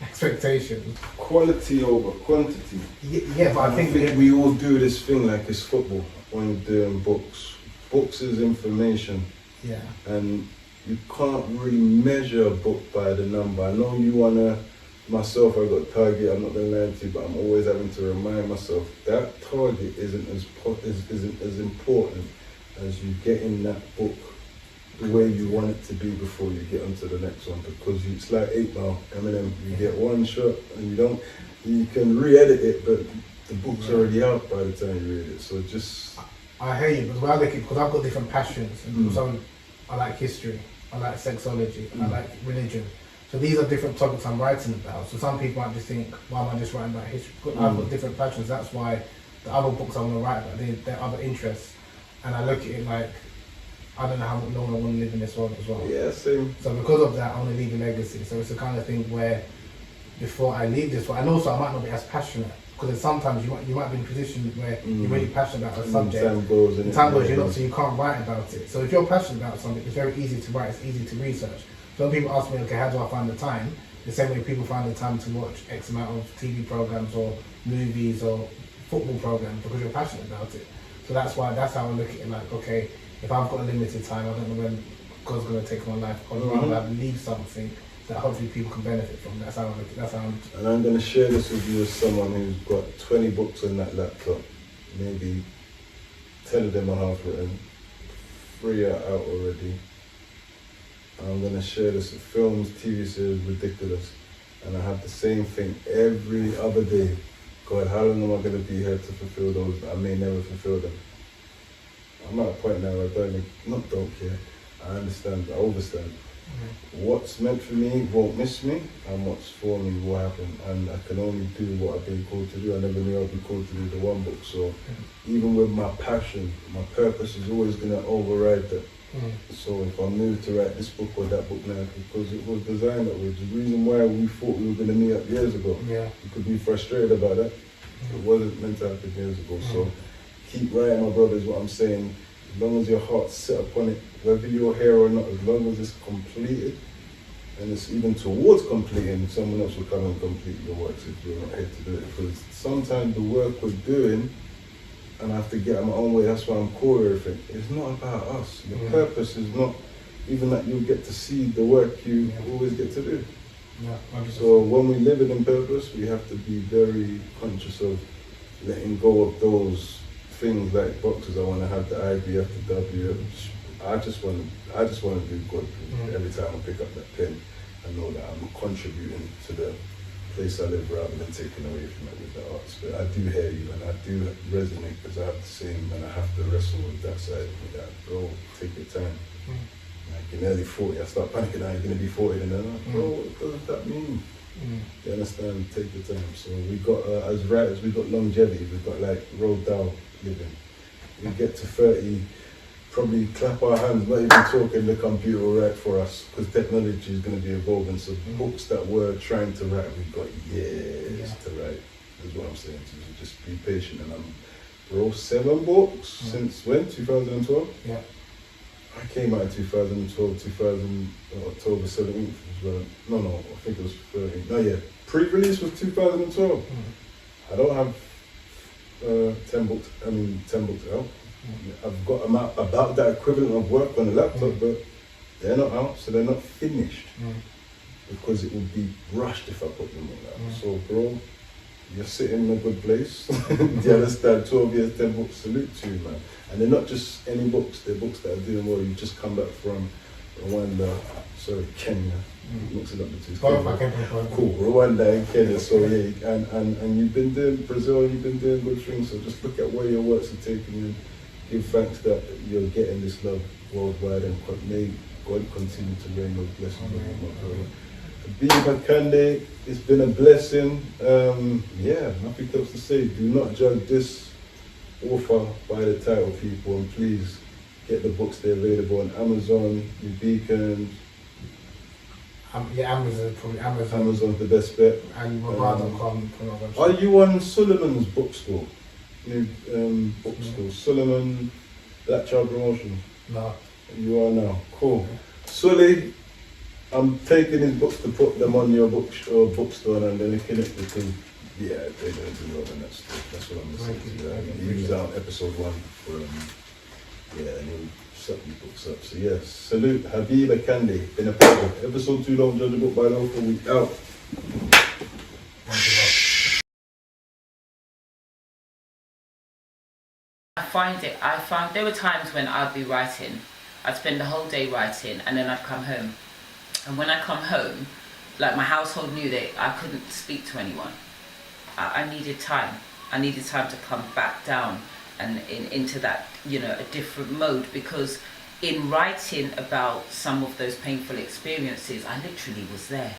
expectations. Quality over quantity. Yeah, but I think we all do this thing like it's football when you're doing books. Books is information. Yeah. And you can't really measure a book by the number. I know you wanna, myself, I got a target, I'm not gonna lie to you, but I'm always having to remind myself that target isn't as important as you getting that book the way you want it to be before you get onto the next one, because it's like 8 Ball, Eminem, you get one shot and you can re-edit it, but the book's already out by the time you read it, so just... I hear you, but when I look at it, because I've got different passions, and so I like history, I like sexology, I like religion, so these are different topics I'm writing about, so some people might just think, why am I just writing about history? But I've got different passions, that's why the other books I want to write about, they're other interests, and I look at it like, I don't know how long I want to live in this world as well. Yeah, same. So because of that, I want to leave a legacy. So it's the kind of thing where before I leave this world, and also I might not be as passionate, because sometimes you might be in a position where you're really passionate about a subject. Time goes, you're not, so you can't write about it. So if you're passionate about something, it's very easy to write, it's easy to research. So when people ask me, okay, how do I find the time? The same way people find the time to watch X amount of TV programs or movies or football programs, because you're passionate about it. So that's how I look at it, like, okay, if I've got a limited time, I don't know when God's going to take my life. I'd rather leave something that hopefully people can benefit from. That's how I look at it. And I'm going to share this with you as someone who's got 20 books on that laptop. Maybe 10 of them are half written. 3 are out already. I'm going to share this with films, TV series, ridiculous. And I have the same thing every other day. God, how long am I going to be here to fulfill those? I may never fulfill them. I'm at a point now where I don't care. I understand, I overstand. What's meant for me won't miss me, and what's for me will happen. And I can only do what I've been called to do. I never knew I'd be called to do the one book. So even with my passion, my purpose is always going to override that. So if I move to write this book or that book now, because it was designed that way. The reason why we thought we were going to meet up years ago, you could be frustrated about that. It wasn't meant to happen years ago. So keep writing, my brother, is what I'm saying. As long as your heart's set upon it, whether you're here or not, as long as it's completed, and it's even towards completing, someone else will come and complete your works if you're not here to do it. Because sometimes the work we're doing, and I have to get out my own way, that's why I'm calling everything. It's not about us. Your purpose is not even that you get to see the work you always get to do. So when we live in purpose, we have to be very conscious of letting go of those things like boxes. I want to have the IBF, the W. I just want to do good. Every time I pick up that pen, I know that I'm contributing to the place I live rather than taking away from it with the arts. But I do hear you and I do resonate, because I have the same, and I have to wrestle with that side of me. That, bro, take your time. Like in early 40, I start panicking. I'm going to be 40, and then I'm like, bro, what does that mean? You understand? Take the time. So we got, as writers, we got longevity. We've got like road down living. We get to 30, probably clap our hands, not even talking, the computer will write for us, because technology is going to be evolving. So books that we're trying to write, we've got years to write, is what I'm saying. So just be patient. And bro, 7 books since when? 2012? Yeah. I came out in 2012, October 17th as well. No, I think it was 13th. No, yeah. Pre-release was 2012. I don't have 10 books out. I've got about that equivalent of work on the laptop, but they're not out, so they're not finished. because it would be rushed if I put them on that. So, bro, you're sitting in a good place. Do you understand? 12 years, 10 books, salute to you, man. And they're not just any books, they're books that are doing well. You just come back from Rwanda, sorry, Kenya. Mix it up the two. Cool, Rwanda and Kenya. So yeah, and you've been doing Brazil, you've been doing good things. So just look at where your works are taking you. Give thanks that you're getting this love worldwide, and may God continue to rain those blessings on you, my brother. Habeeb Akande, it's been a blessing. Yeah, nothing else to say. Do not judge this author by the title, people, and please get the books. They're available on Amazon, New Beacon. Yeah, Amazon, probably Amazon. Amazon's the best bet. And Robyn.com. Are you on Solomon's bookstore? New bookstore. Solomon, Black Child Promotion? No. You are now. Cool. Sully, I'm taking his books to put them on your bookstore, and then linking it because, yeah, they're going to do well in that stuff. That's what I'm going to say. He was out episode 1 for, yeah, and he'll set these books up. So, yes, salute Habeeb Akande. Been a pleasure. Episode 2, don't judge a book by the author. We out. I found there were times when I'd be writing. I'd spend the whole day writing, and then I'd come home. And when I come home, like, my household knew that I couldn't speak to anyone. I needed time. I needed time to come back down and into that, you know, a different mode, because in writing about some of those painful experiences, I literally was there.